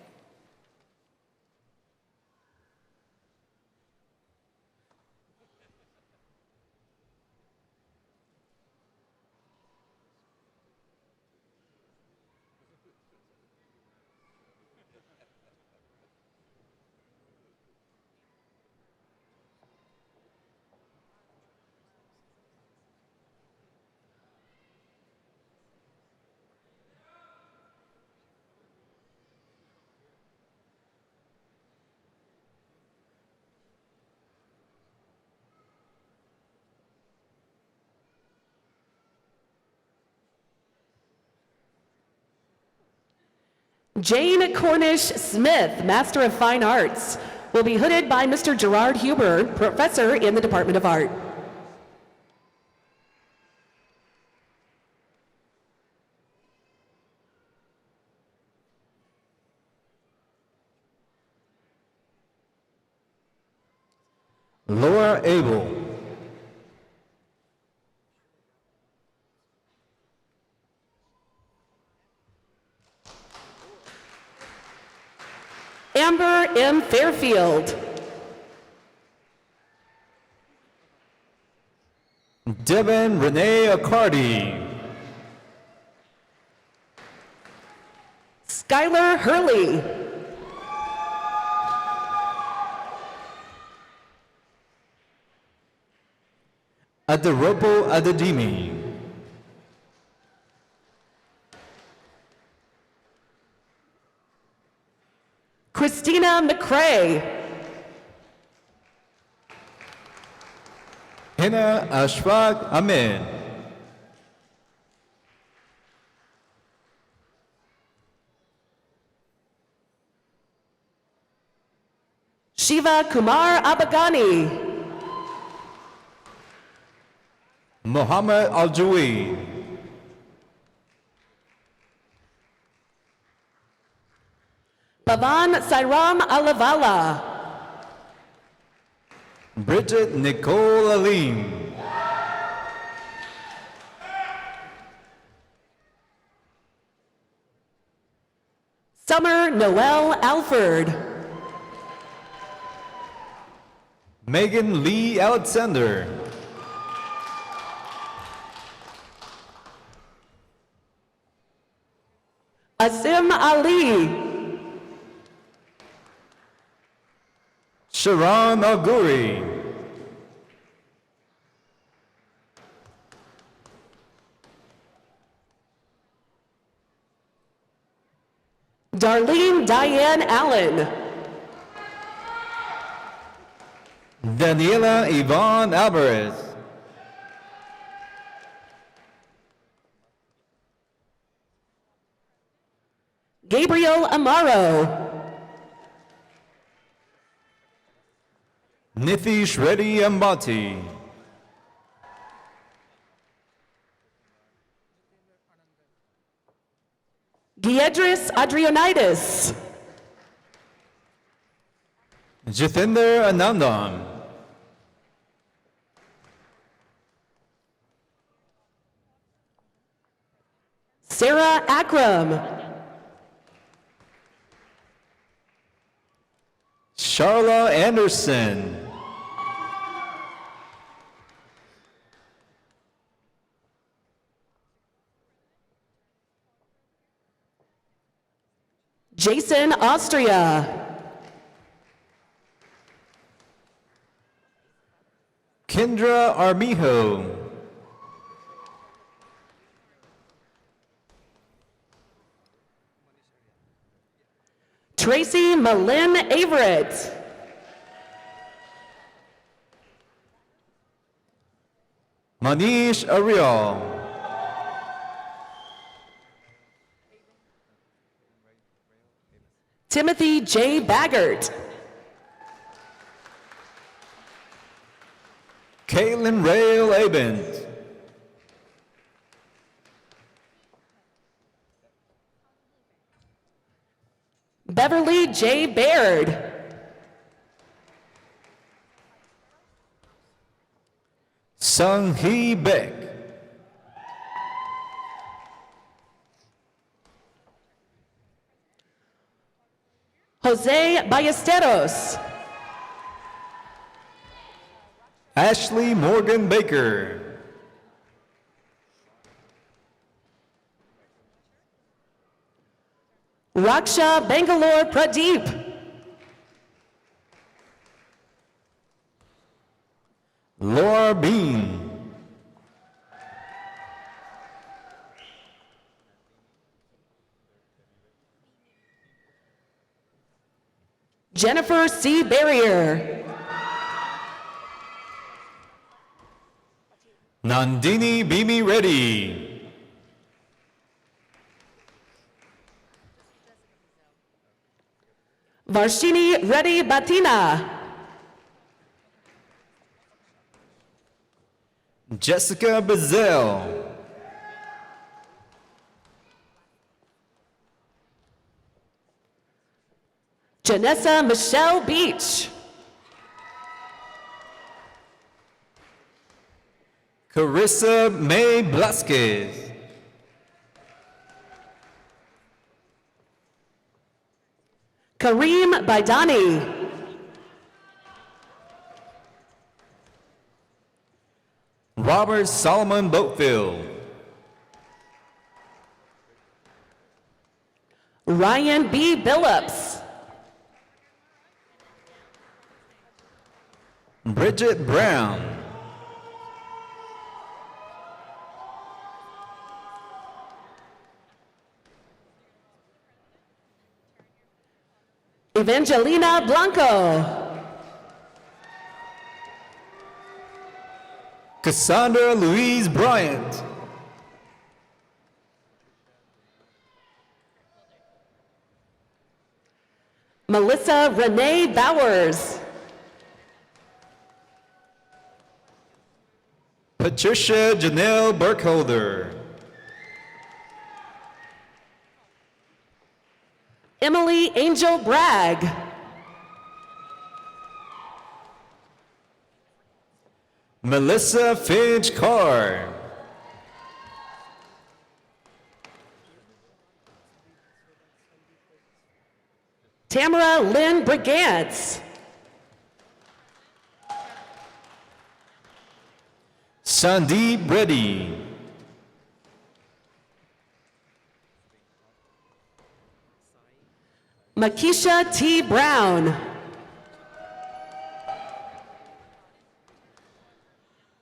Jane Cornish Smith, Master of Fine Arts, will be hooded by Mr. Gerard Huber, Professor in the Department of Art. Laura Abel. Amber M. Fairfield. Devin Renee Accardi. Skylar Hurley. Aderopo Adedimi. Christina McCrae. Hina Ashfaq Ahmed. Shiva Kumar Abagani. Mohammed Al-Jawi. Pavan Sairam Alavala. Bridget Nicole Alim. Summer Noel Alford. Megan Lee Alexander. Asim Ali. Sharon Alguri. Marlene Diane Allen. Daniela Yvonne Alvarez. Gabriel Amaro. Nithish Reddy Ambati. Giedris Adrianitis. Jithinder Anandam. Sarah Akram. Charla Anderson. Jason Austria. Kendra Armijo. Tracy Malin Averett. Manish Ariel. Timothy J. Baggart. Caitlin Rail Abent. Beverly J. Baird. Sung Hee Beck. Jose Ballesteros. Ashley Morgan Baker. Raksha Bangalore Pradeep. Laura Bean. Jennifer C. Barrier. Nandini Bimi Reddy. Varshini Reddy Batina. Jessica Bazell. Janessa Michelle Beach. Carissa May Blasquez. Kareem Baidani. Robert Solomon Boatfield. Ryan B. Billups. Bridget Brown. Evangelina Blanco. Cassandra Louise Bryant. Melissa Renee Bowers. Patricia Janelle Burkholder. Emily Angel Bragg. Melissa Finch Carr. Tamara Lynn Brigantz. Sandeep Reddy. Makisha T. Brown.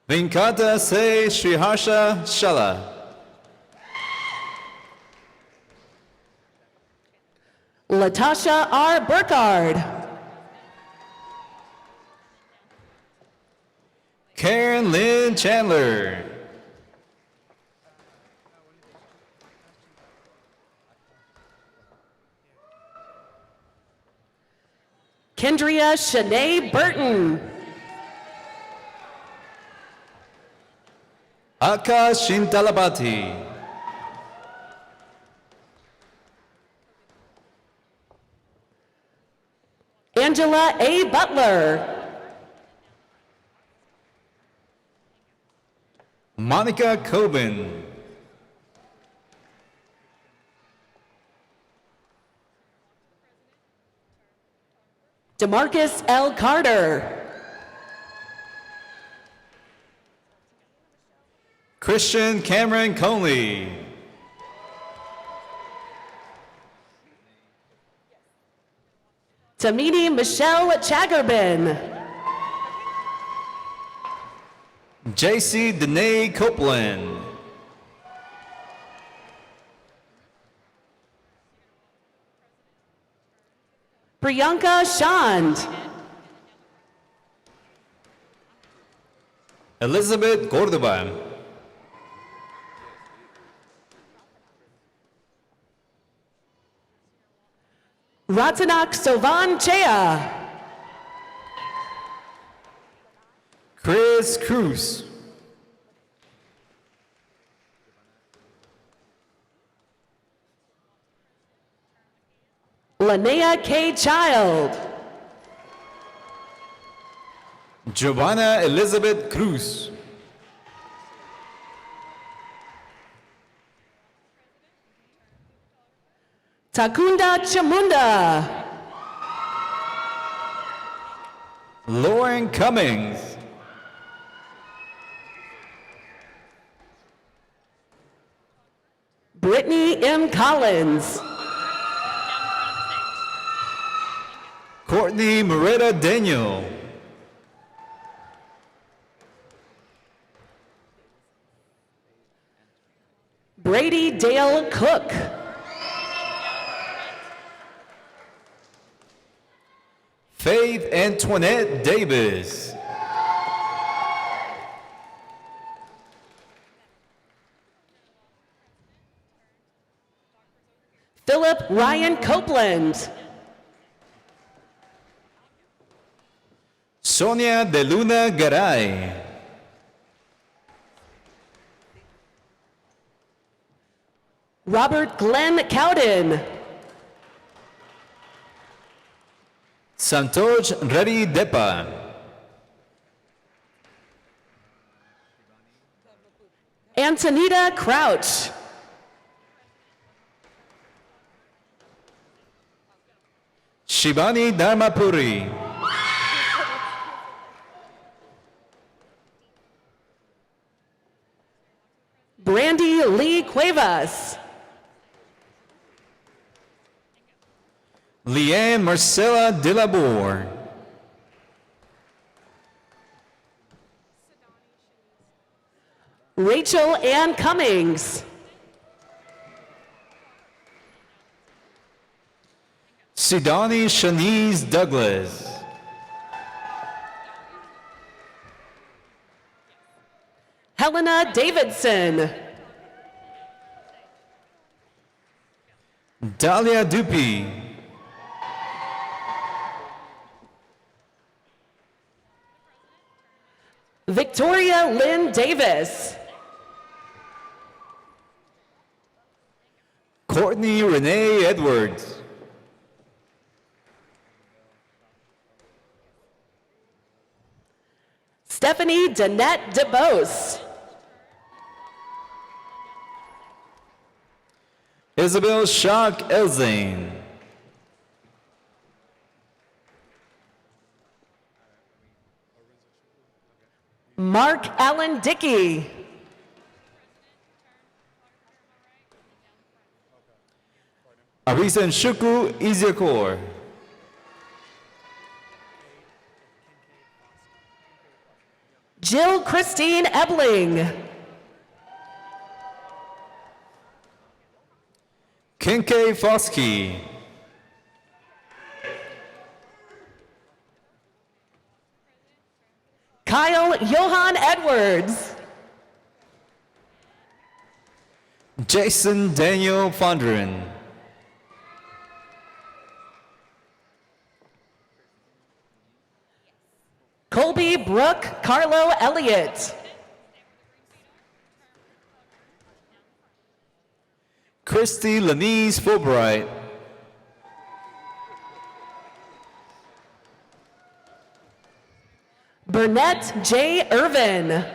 Venkata Se Sriharsha Shala. Latasha R. Burkhardt. Karen Lynn Chandler. Kendria Shanae Burton. Akash Shintalabati. Angela A. Butler. Monica Coben. DeMarcus L. Carter. Christian Cameron Conley. Tamini Michelle Chagerbin. JC Danae Copeland. Priyanka Shand. Elizabeth Cordoba. Ratanak Sovan Chea. Chris Cruz. Linnea K. Child. Giovanna Elizabeth Cruz. Takunda Chamunda. Lauren Cummings. Brittany M. Collins. Courtney Moretta Daniel. Brady Dale Cook. Faith Antoinette Davis. Philip Ryan Copeland. Sonia De Luna Garay. Robert Glenn Cowden. Santosh Reddy Depa. Antonita Crouch. Shivani Dharmapuri. Brandy Lee Cuevas. Leanne Marcella Delabor. Rachel Ann Cummings. Sidani Shanice Douglas. Helena Davidson. Dahlia Dupi. Victoria Lynn Davis. Courtney Renee Edwards. Stephanie Danette DeBose. Isabel Shock Elzane. Mark Allen Dickey. Arisa Shuku Iziakor. Jill Christine Ebling. Kinke Foskey. Kyle Johan Edwards. Jason Daniel Fondren. Colby Brooke Carlo Elliott. Christy Lanise Fulbright. Burnett J. Irvin.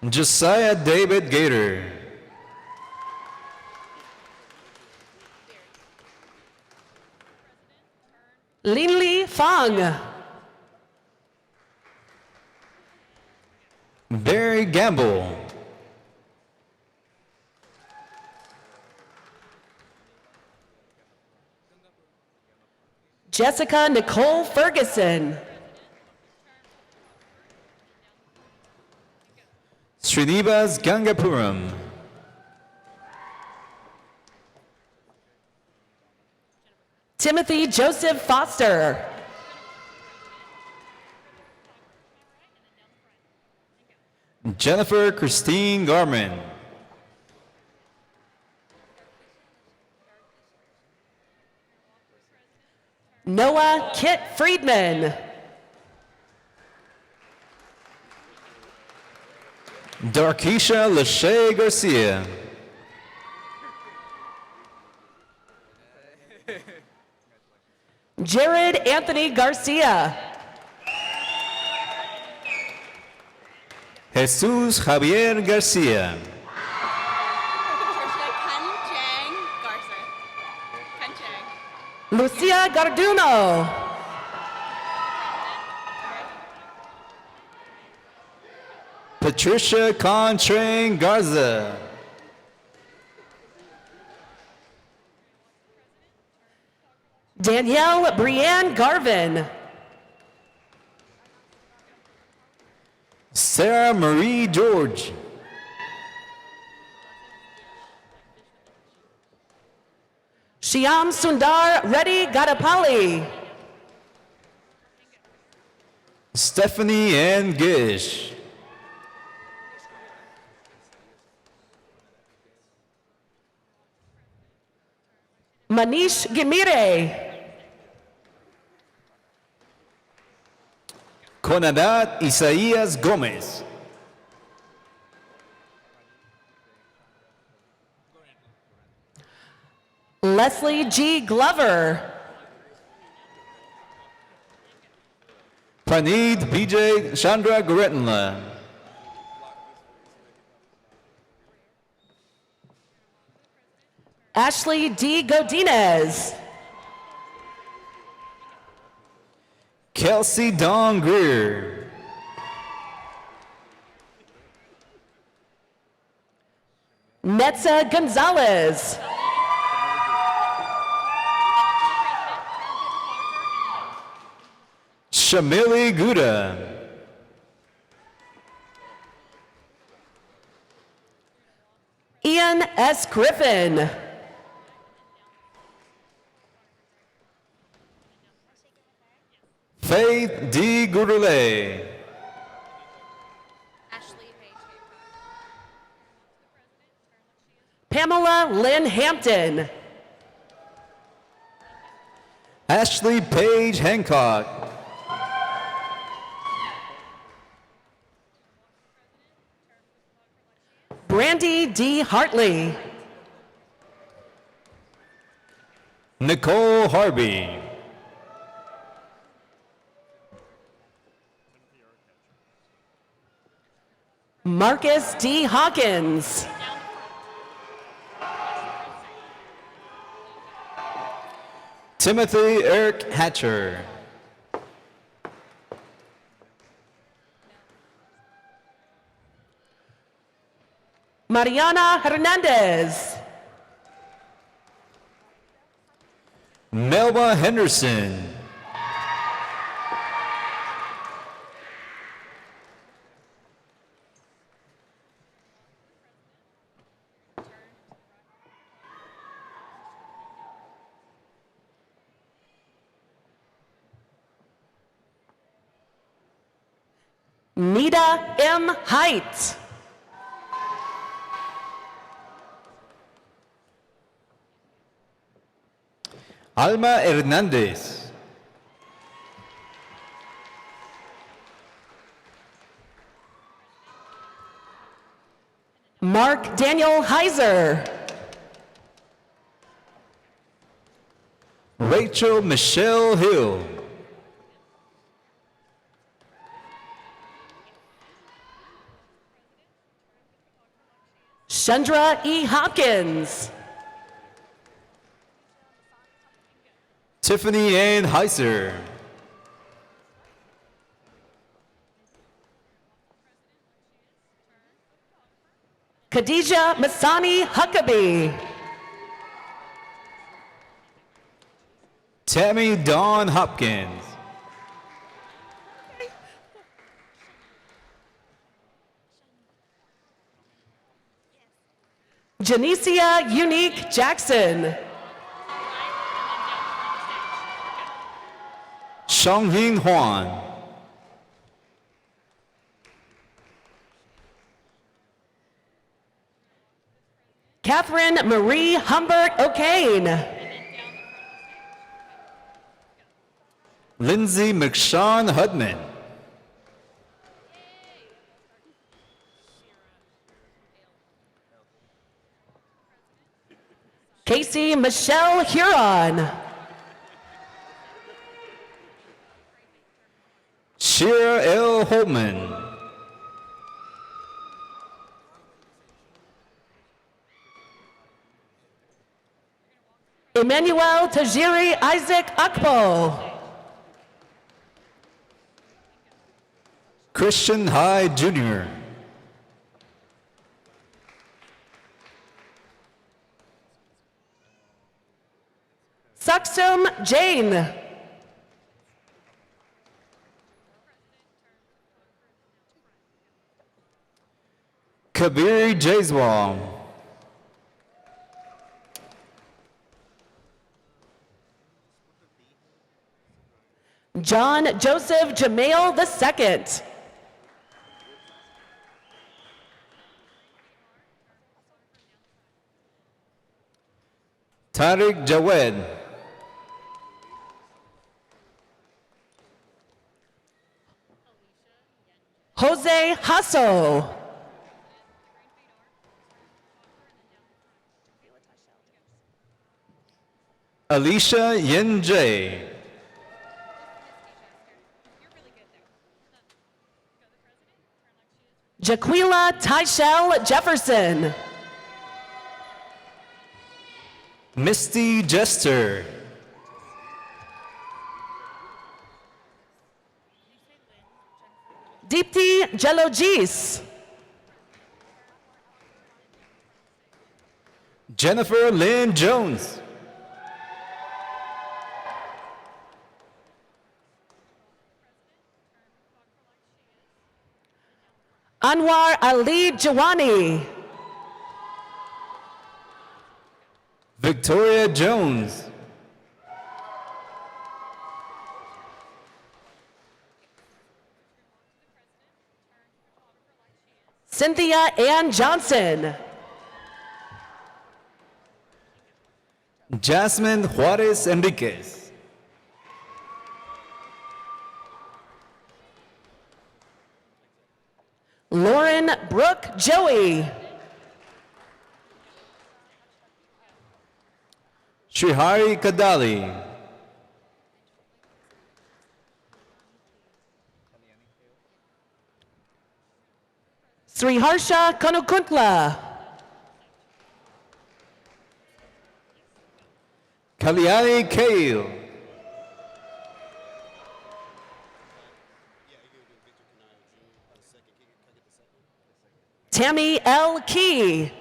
Josiah David Gator. Linli Fong. Barry Gamble. Jessica Nicole Ferguson. Srinivas Gangapuram. Timothy Joseph Foster. Jennifer Christine Garman. Noah Kit Friedman. Darkisha Lachey Garcia. Jared Anthony Garcia. Jesus Javier Garcia. Lucia Garduno. Patricia Contrain Garza. Danielle Brianne Garvin. Sarah Marie George. Shyam Sundar Reddy Gadapali. Stephanie Ann Gish. Manish Gimire. Conadat Isaías Gomez. Leslie G. Glover. Praneed BJ Chandra Goretnla. Ashley D. Godinez. Kelsey Dawn Greer. Netza Gonzalez. Shamili Gouda. Ian S. Griffin. Faith D. Gurule. Pamela Lynn Hampton. Ashley Page Hancock. Brandy D. Hartley. Nicole Harvey. Marcus D. Hawkins. Timothy Eric Hatcher. Mariana Hernandez. Melba Henderson. Nita M. Height. Alma Hernandez. Mark Daniel Heiser. Rachel Michelle Hill. Chandra E. Hopkins. Tiffany Ann Heiser. Khadijah Masani Huckabee. Tammy Dawn Hopkins. Janicia Unique Jackson. Shanghin Huan. Catherine Marie Humbert O'Kane. Lindsay McShawn Hudman. Casey Michelle Huron. Shira L. Holman. Emmanuel Tajiri Isaac Akpo. Christian Hyde Jr. Saksum Jane. Kabir Jaiswal. John Joseph Jamail II. Tariq Jawed. Jose Hasso. Alicia Yen J. Jaquila Tyshell Jefferson. Misty Jester. Deepti Jalojis. Jennifer Lynn Jones. Anwar Ali Jawani. Victoria Jones. Cynthia Ann Johnson. Jasmine Juarez Enriquez. Lauren Brooke Joey. Shrihari Kadali. Sriharsha Kanukuntla. Kalyani Kale. Tammy L. Key.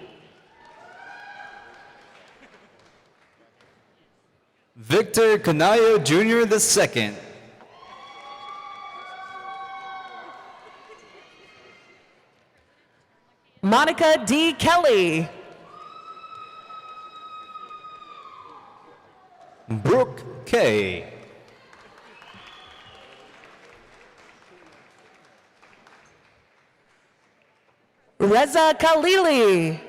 Victor Canayo Jr. II. Monica D. Kelly. Brooke K. Reza Khalili.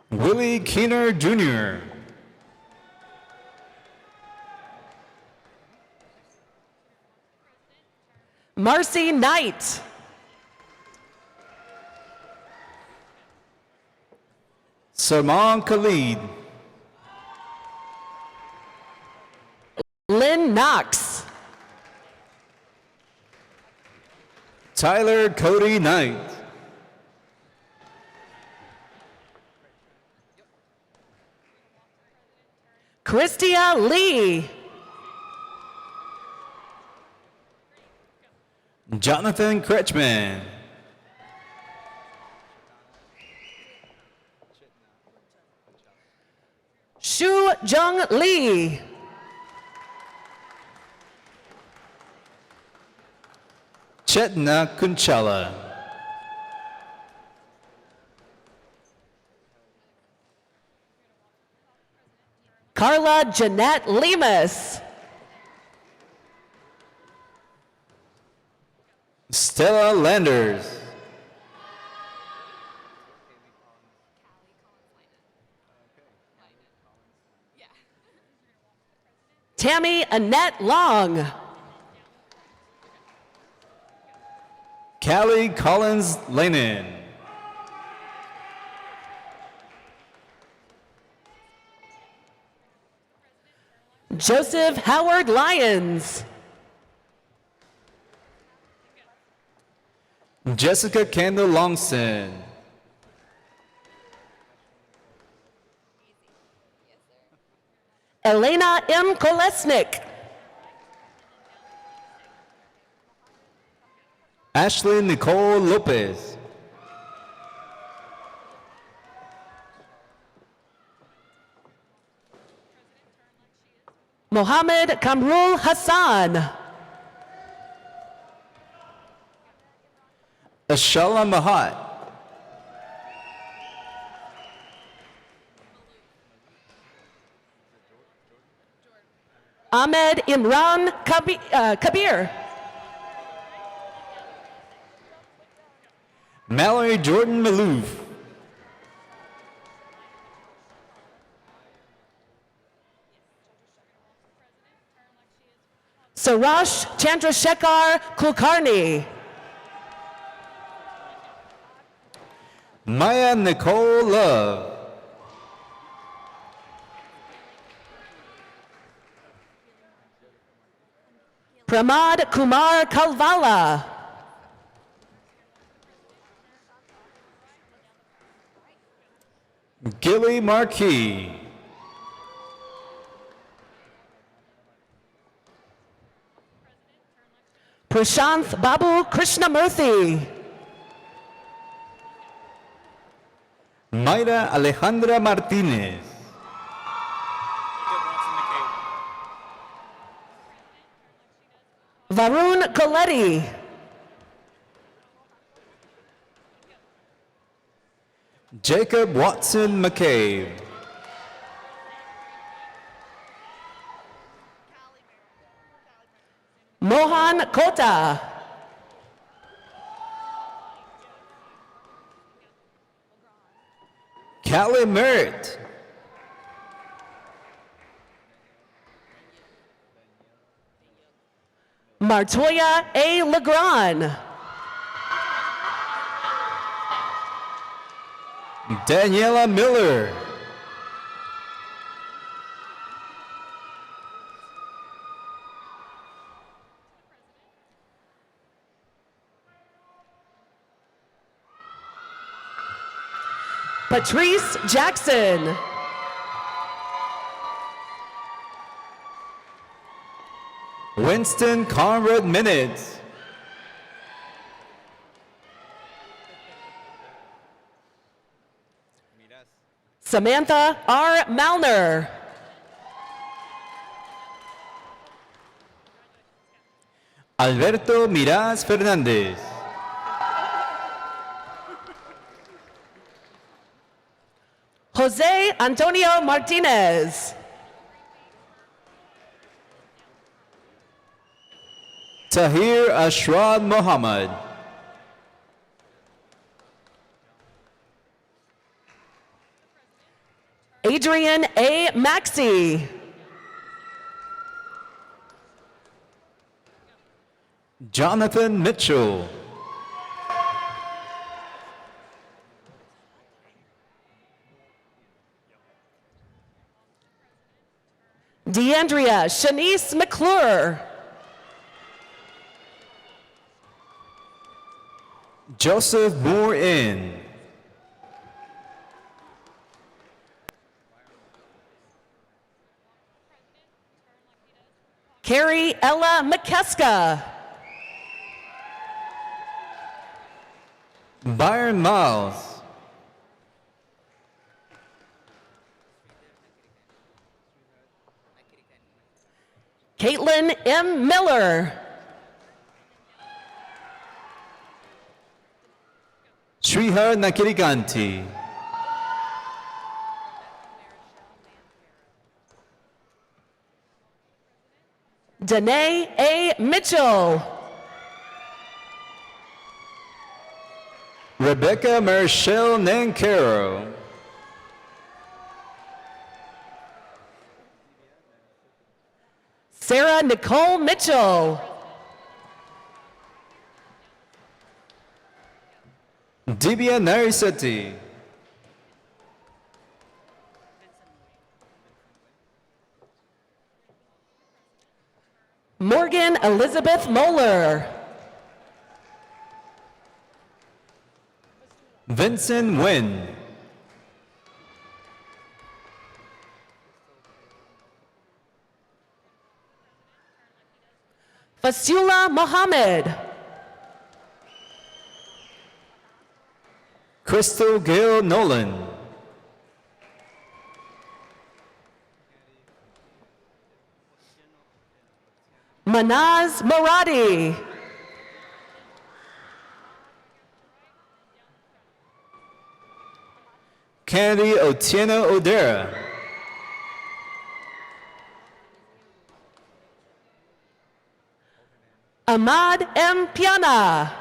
Willie Keener Jr. Marcy Knight. Salman Khalid. Lynn Knox. Tyler Cody Knight. Christia Lee. Jonathan Kretschmann. Shu Jung Lee. Chetna Kunchala. Carla Jeanette Lemus. Stella Landers. Tammy Annette Long. Callie Collins Lanin. Joseph Howard Lyons. Jessica Kendall Longson. Elena M. Kolesnik. Ashley Nicole Lopez. Mohammed Kamrul Hassan. Ashala Mahat. Ahmed Imran Kabir. Mallory Jordan Malouf. Sarash Chandrasekhar Kulkarni. Maya Nicole Love. Pramad Kumar Kalvala. Gilly Marquis. Prashanth Babu Krishnamurthy. Mayra Alejandra Martinez. Varun Coletti. Jacob Watson McCabe. Mohan Kota. Callie Merritt. Martoya A. Legrand. Daniela Miller. Patrice Jackson. Winston Conrad Minutes. Samantha R. Malner. Alberto Miraz Fernández. Jose Antonio Martinez. Tahir Ashrad Muhammad. Adrian A. Maxey. Jonathan Mitchell. DeAndrea Shanice McClure. Joseph Moore In. Carrie Ella McKeska. Byron Miles. Caitlin M. Miller. Srihar Nakirikanti. Danae A. Mitchell. Rebecca Marshall Nancaro. Sarah Nicole Mitchell. Divya Nariseti. Morgan Elizabeth Moeller. Vincent Nguyen. Fasula Mohammed. Crystal Gail Nolan. Manaz Maradi. Kennedy Otieno Odera. Ahmad M. Piana.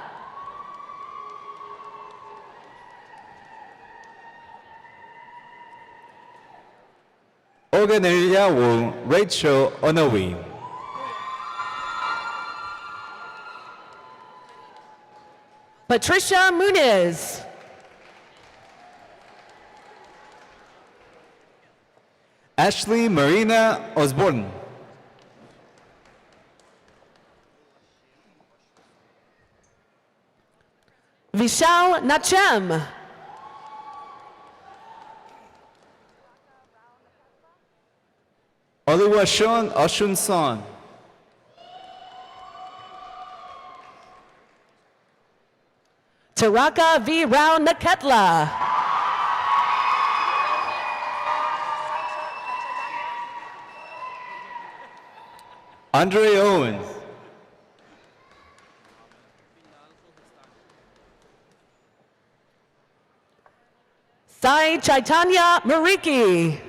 Oganeriyawo Rachel Onowi. Patricia Muniz. Ashley Marina Osborne. Vishal Nachem. Oluwaseun Oshunson. Taraka V. Rao Naketla. Andre Owens. Sai Chaitanya Mariki.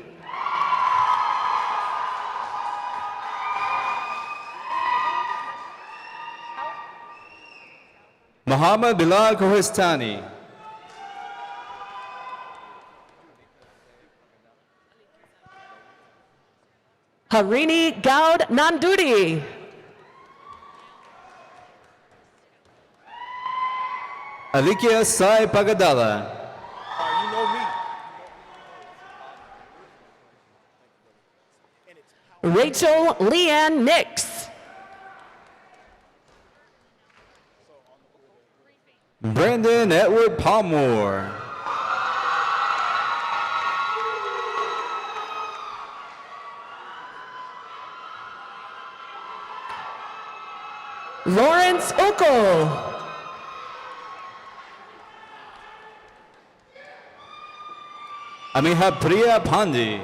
Muhammad Bilal Kohistani. Harini Gaud Nandudi. Alikia Sai Pagadala. You know me. Rachel Leanne Nix. Brandon Edward Palmore. Lawrence Oko. Amiha Priya Pandi.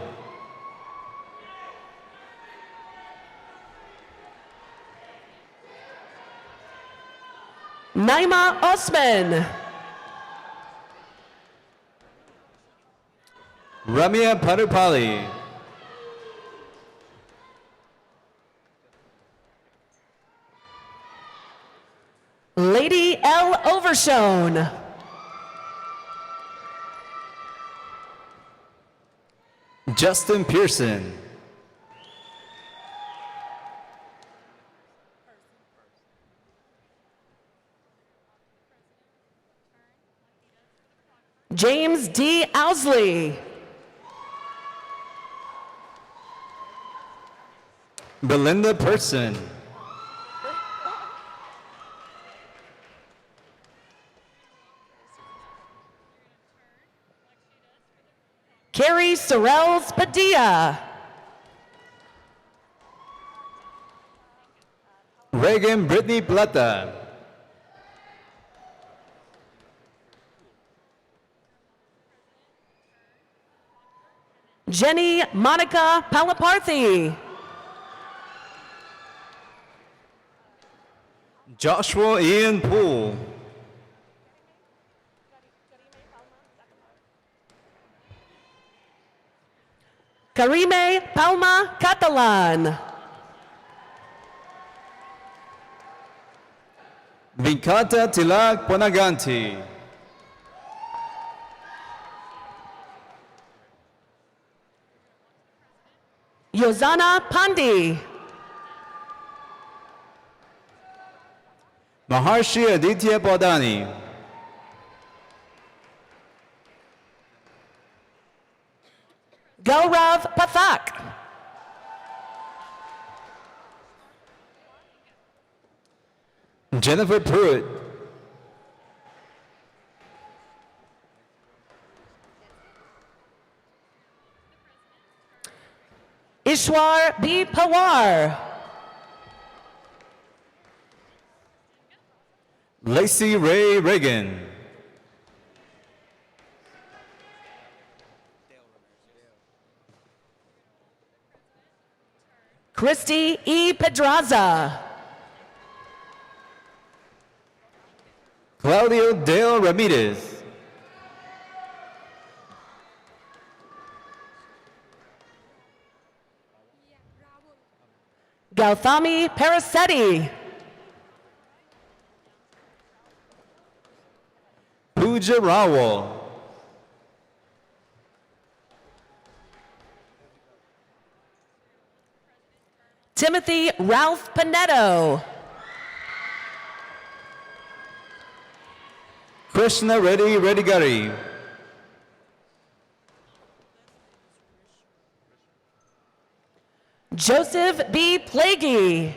Naima Osman. Ramya Padupali. Lady L. Overshone. Justin Pearson. James D. Owsley. Belinda Person. Carrie Sorrells Padilla. Reagan Brittany Plata. Jenny Monica Palaparthi. Joshua Ian Poole. Karime Palma Catalan. Vinkata Tilak Panaganti. Yozana Pandi. Maharshi Aditya Bodani. Gaurav Pathak. Jennifer Pruitt. Ishwar B. Pawar. Lacey Ray Reagan. Christy E. Pedraza. Claudio Dale Ramirez. Gauthami Parasetti. Pooja Rawal. Timothy Ralph Panetto. Krishna Reddy Reddigari. Joseph B. Plaguey.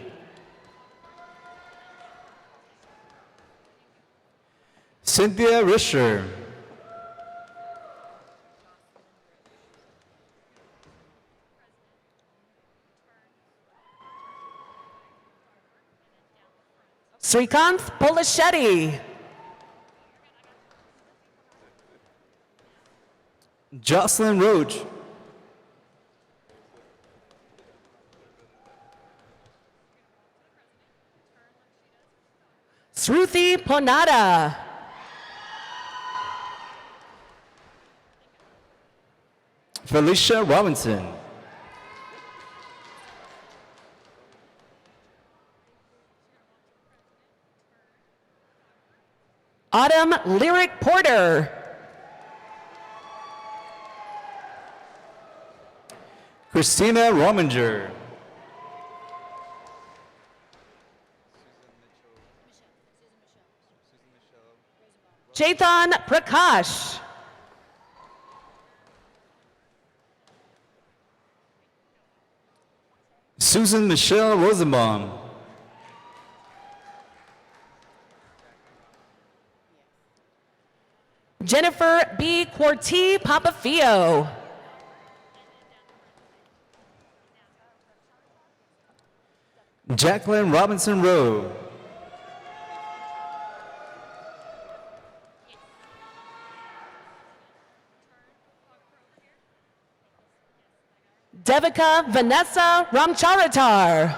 Cynthia Risher. Srikanth Polishetty. Jocelyn Roach. Sruthi Ponada. Felicia Robinson. Autumn Lyric Porter. Christina Rominger. Chetan Prakash. Susan Michelle Rosenbaum. Jennifer B. Quarti Papafio. Jacqueline Robinson Rowe. Devika Vanessa Ramcharatar.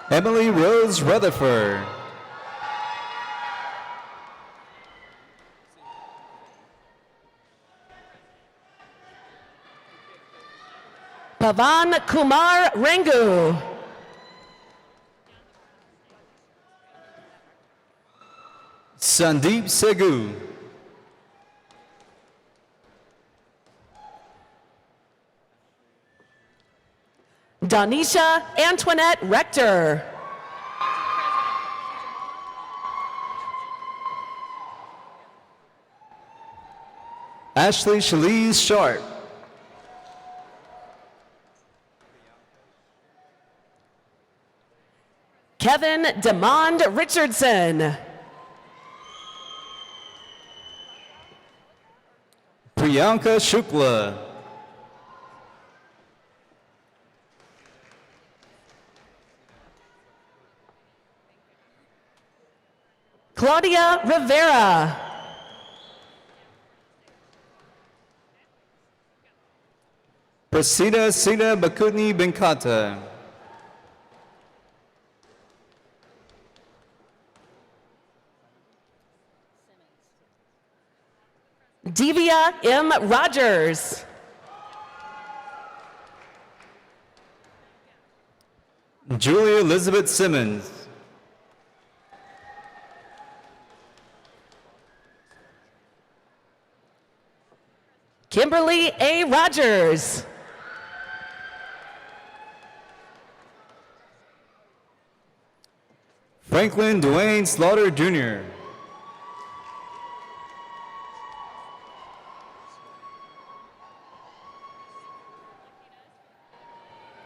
Emily Rose Rutherford. Pavan Kumar Rengu. Sandeep Segu. Donisha Antoinette Rector. Ashley Shalise Sharp. Kevin Demond Richardson. Priyanka Shukla. Claudia Rivera. Prasida Sita Bakutni Benkata. Divya M. Rogers. Julia Elizabeth Simmons. Kimberly A. Rogers. Franklin Dwayne Slaughter Jr.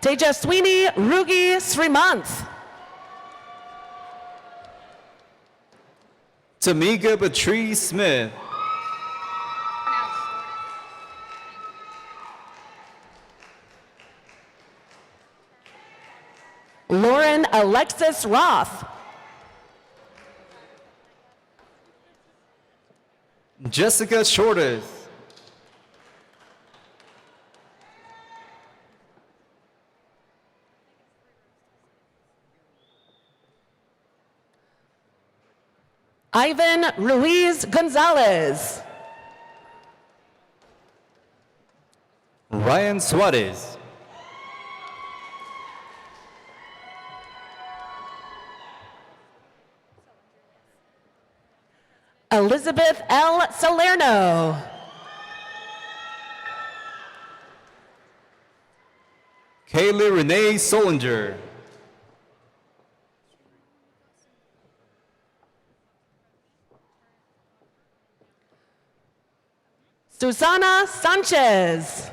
Tejaswini Rugi Srimanth. Tamika Patrice Smith. Lauren Alexis Roth. Jessica Shortis. Ivan Ruiz Gonzalez. Ryan Suarez. Elizabeth L. Salerno. Kaylee Renee Solinger. Susana Sanchez.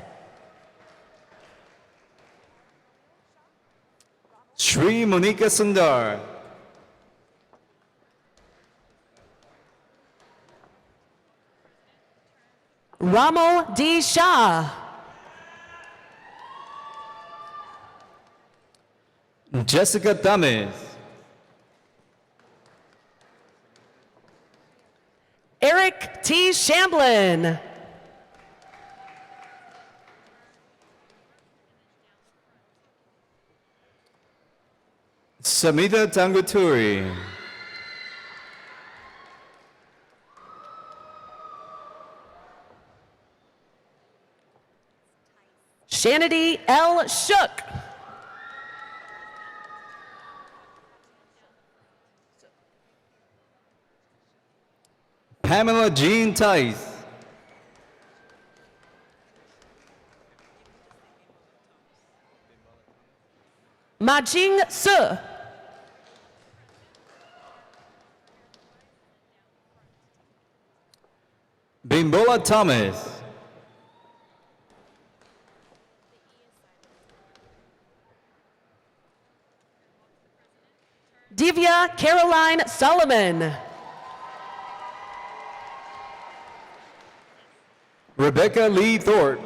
Shri Monica Sundar. Ramo D. Shah. Jessica Tames. Eric T. Shamblin. Samita Tanguturi. Shanity L. Shook. Pamela Jean Tice. Majing Su. Bimbola Thomas. Divya Caroline Solomon. Rebecca Lee Thorpe.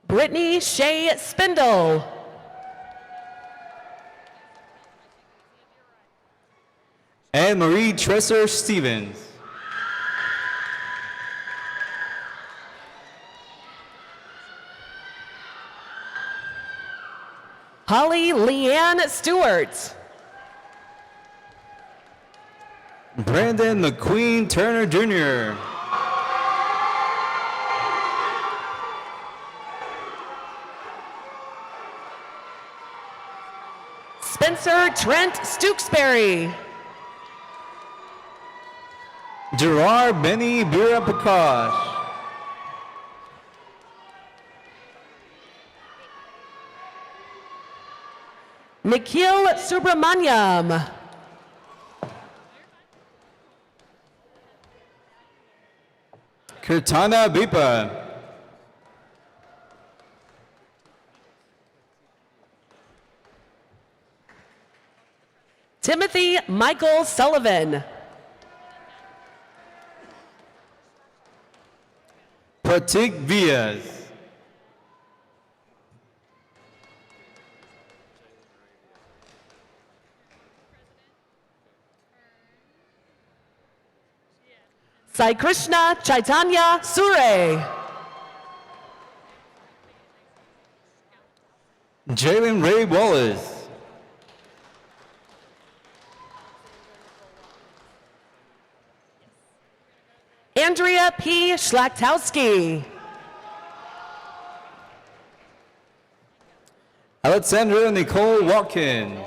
Brittany Shea Spindle. Anne Marie Tresser Stevens. Holly Leanne Stewart. Brandon McQueen Turner Jr. Spencer Trent Stooksbury. Gerard Benny Bira Prakash. Nikhil Subramanyam. Kirtana Bipa. Timothy Michael Sullivan. Pratik Vias. Sai Krishna Chaitanya Sure. Jalen Ray Wallace. Andrea P. Schlachtowski. Alexandra Nicole Watkins.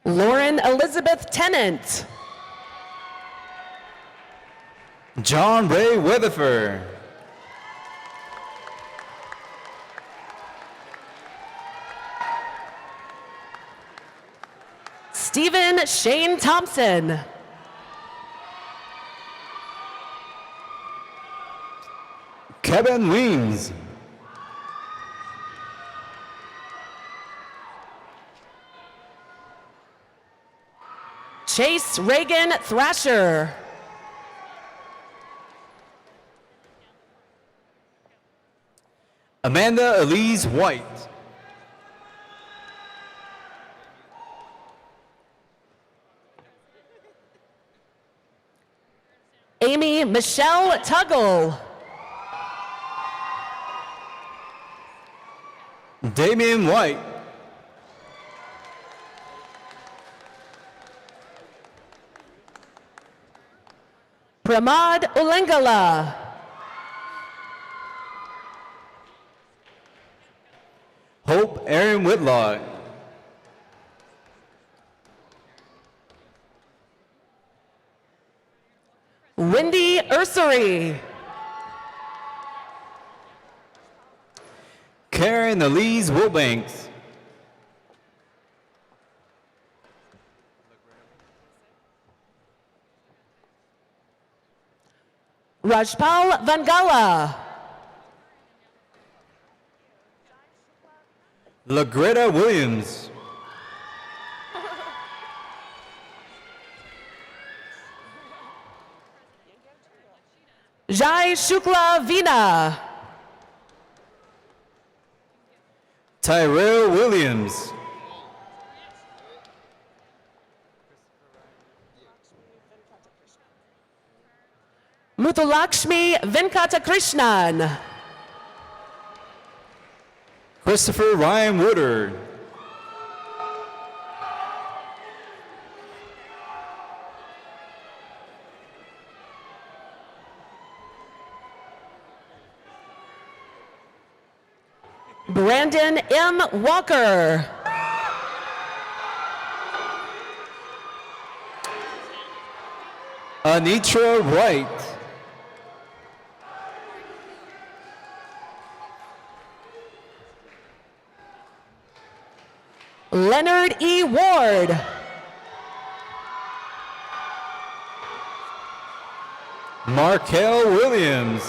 Lauren Elizabeth Tennant. John Ray Weatherford. Stephen Shane Thompson. Kevin Weems. Chase Reagan Thrasher. Amanda Elise White. Amy Michelle Tuggle. Damian White. Pramod Ulengala. Hope Aaron Whitlock. Wendy Ursery. Karen Elise Wilbanks. Rajpal Vangala. LaGreta Williams. Jai Shukla Veena. Tyrell Williams. Muthulakshmi Venkatakrishnan. Christopher Ryan Woodard. Brandon M. Walker. Anitra White. Leonard E. Ward. Markel Williams.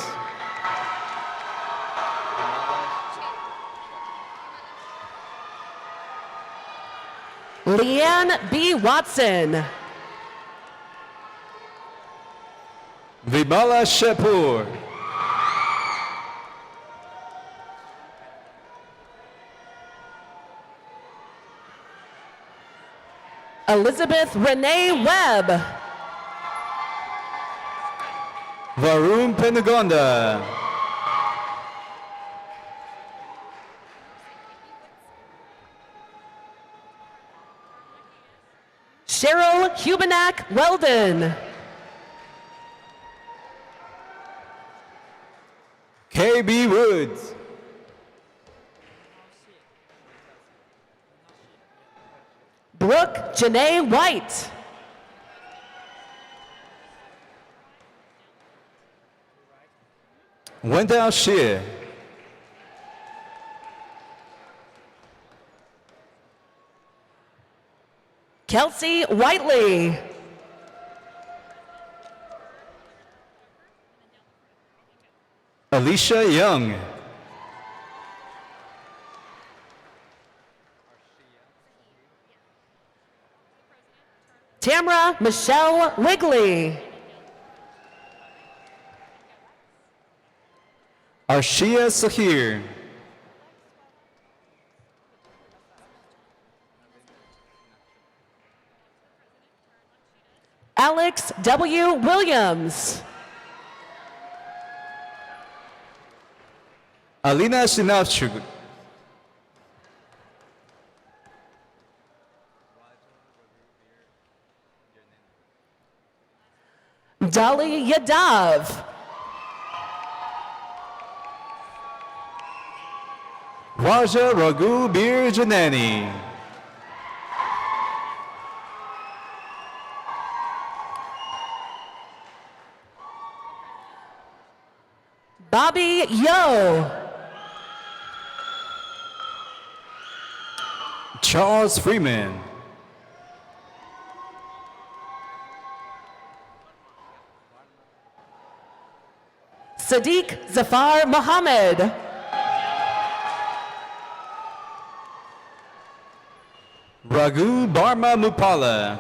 Leanne B. Watson. Vibala Shepur. Elizabeth Renee Webb. Varun Penagonda. Cheryl Hubenak Weldon. Kay J.B. Woods. Brooke Janae White. Wendell Shear. Kelsey Whiteley. Alicia Young. Tamra Michelle Wigley. Arshia Sahir. Alex W. Williams. Alina Sinavchuk. Dolly Yadav. Raja Raghu Bir Janani. Bobby Yo. Charles Freeman. Sadiq Zafar Mohammed. Raghu Barma Mupala.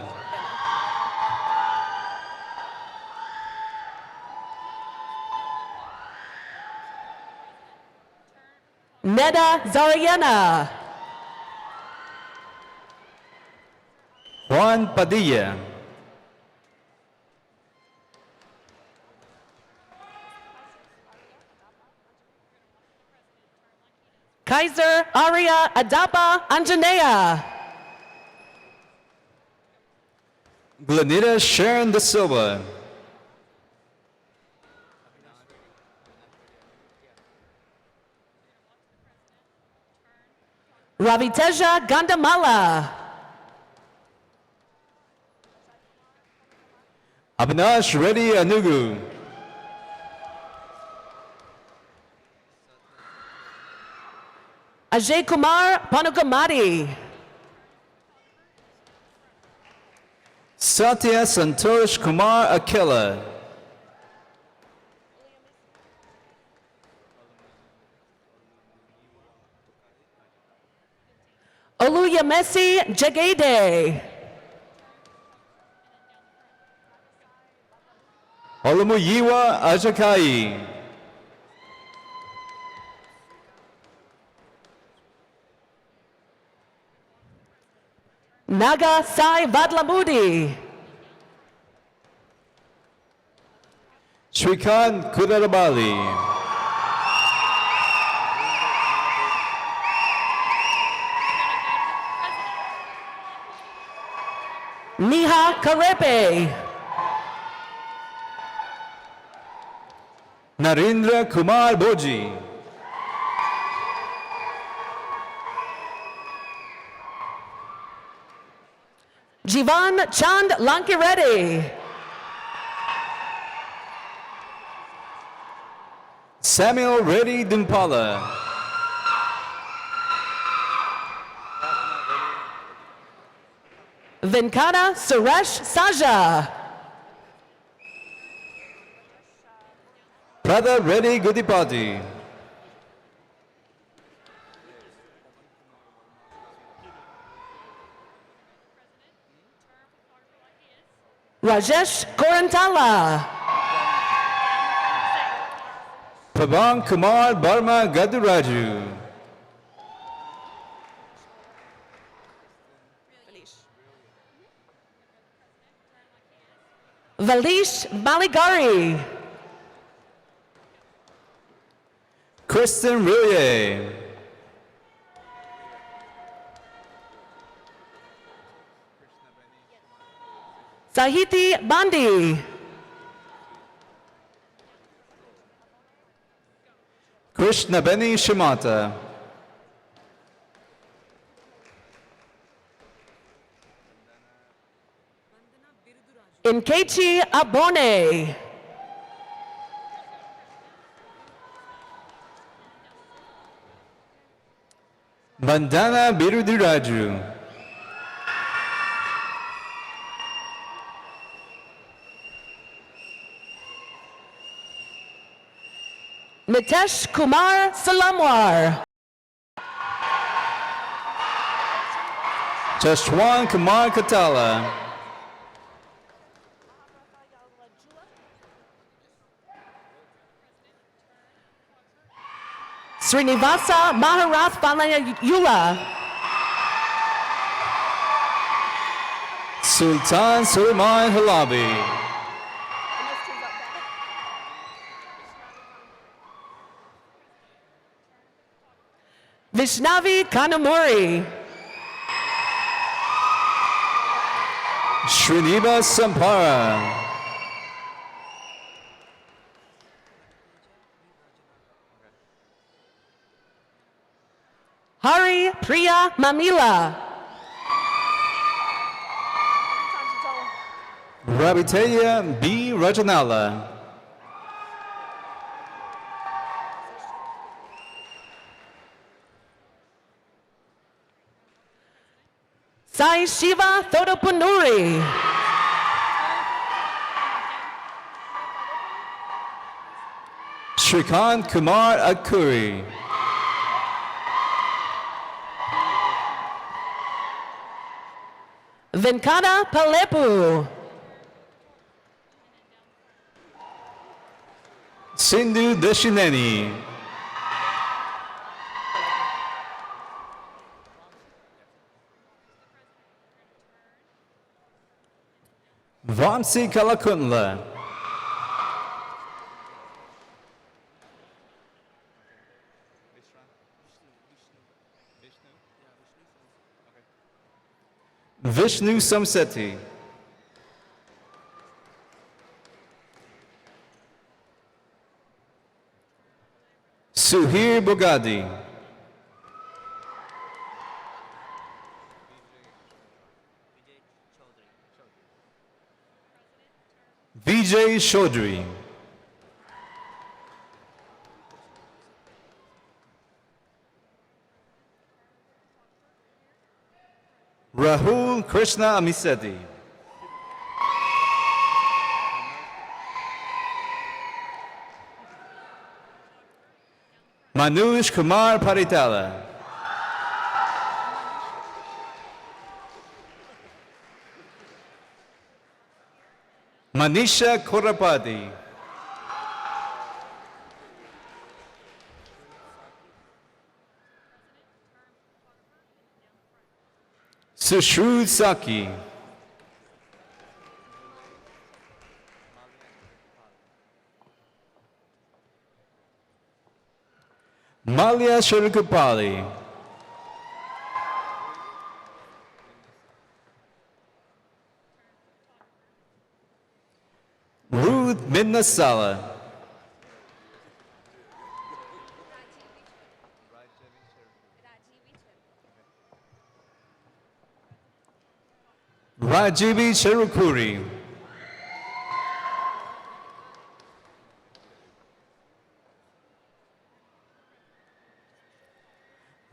Neda Zariana. Juan Padilla. Kaiser Aria Adapa Anjanea. Glenita Sharon Da Silva. Raviteja Gandamala. Abhinash Reddy Anugu. Ajay Kumar Panugamadi. Satya Santosh Kumar Akela. Oluyemesi Jagade. Olumuyiwa Ajakai. Naga Sai Vadlamudi. Shrikant Kudarabali. Niha Karepe. Narendra Kumar Boji. Jivan Chand Lankireddy. Samuel Reddy Dimpala. Venkata Suresh Saja. Pradha Reddy Gudipati. Rajesh Korantala. Pavan Kumar Barma Gaduraju. Valish Maligari. Kristen Rillier. Sahiti Bandi. Krishnabeni Shimata. Nkechi Abone. Bandana Birudiraju. Nitesh Kumar Salamwar. Jashwan Kumar Katala. Srinivasa Maharath Valayula. Sultan Sulaiman Halabi. Vishnavi Kanamuri. Srinivas Sampara. Hari Priya Mamila. Rabiteya B. Rajanala. Sai Shiva Thodapunuri. Shrikant Kumar Akuri. Venkata Palepu. Sindhu Dashineni. Vamsi Kalakunla. Vishnu Samseti. Suhir Bogadi. Vijay Chaudhary. Rahul Krishna Amiseti. Manush Kumar Paritala. Manisha Korapati. Sushrud Saki. Malia Shirukupali. Ruth Minnasala. Rajivi Cherukuri.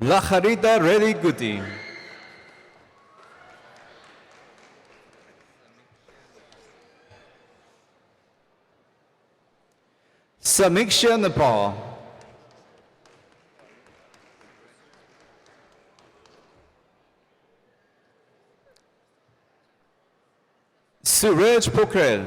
Lacharita Reddy Guti. Samiksha Nepal. Suraj Pokhrel.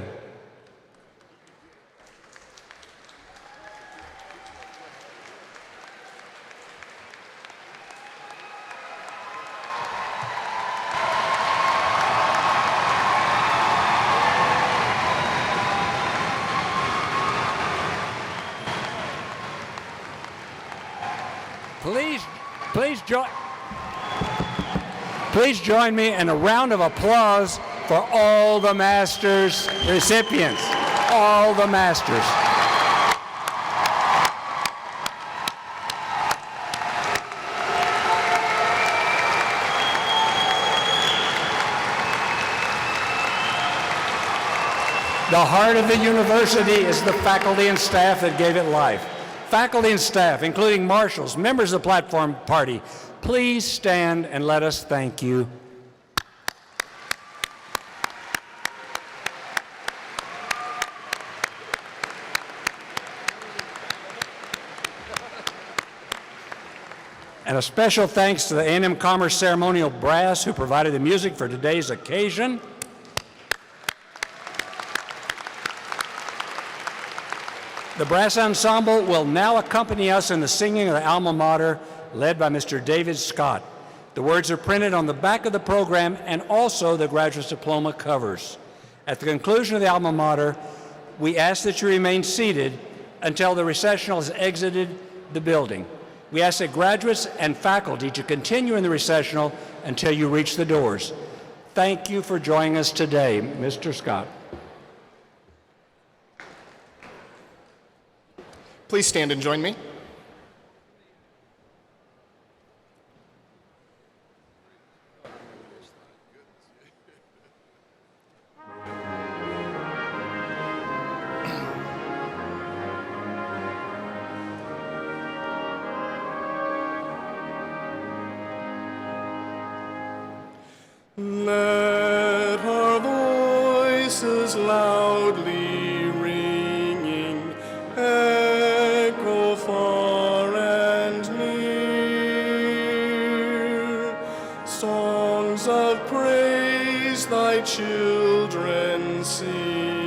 Please join me in a round of applause for all the Masters recipients. All the Masters. The heart of the university is the faculty and staff that gave it life. Faculty and staff, including marshals, members of the platform party, please stand and let us thank you. And a special thanks to the A&M Commerce Ceremonial Brass who provided the music for today's occasion. The brass ensemble will now accompany us in the singing of the alma mater led by Mr. David Scott. The words are printed on the back of the program and also the graduate's diploma covers. At the conclusion of the alma mater, we ask that you remain seated until the recessional has exited the building. We ask that graduates and faculty to continue in the recessional until you reach the doors. Thank you for joining us today, Mr. Scott. Please stand and join me. Let our voices loudly ringing echo far and near. Songs of praise thy children sing.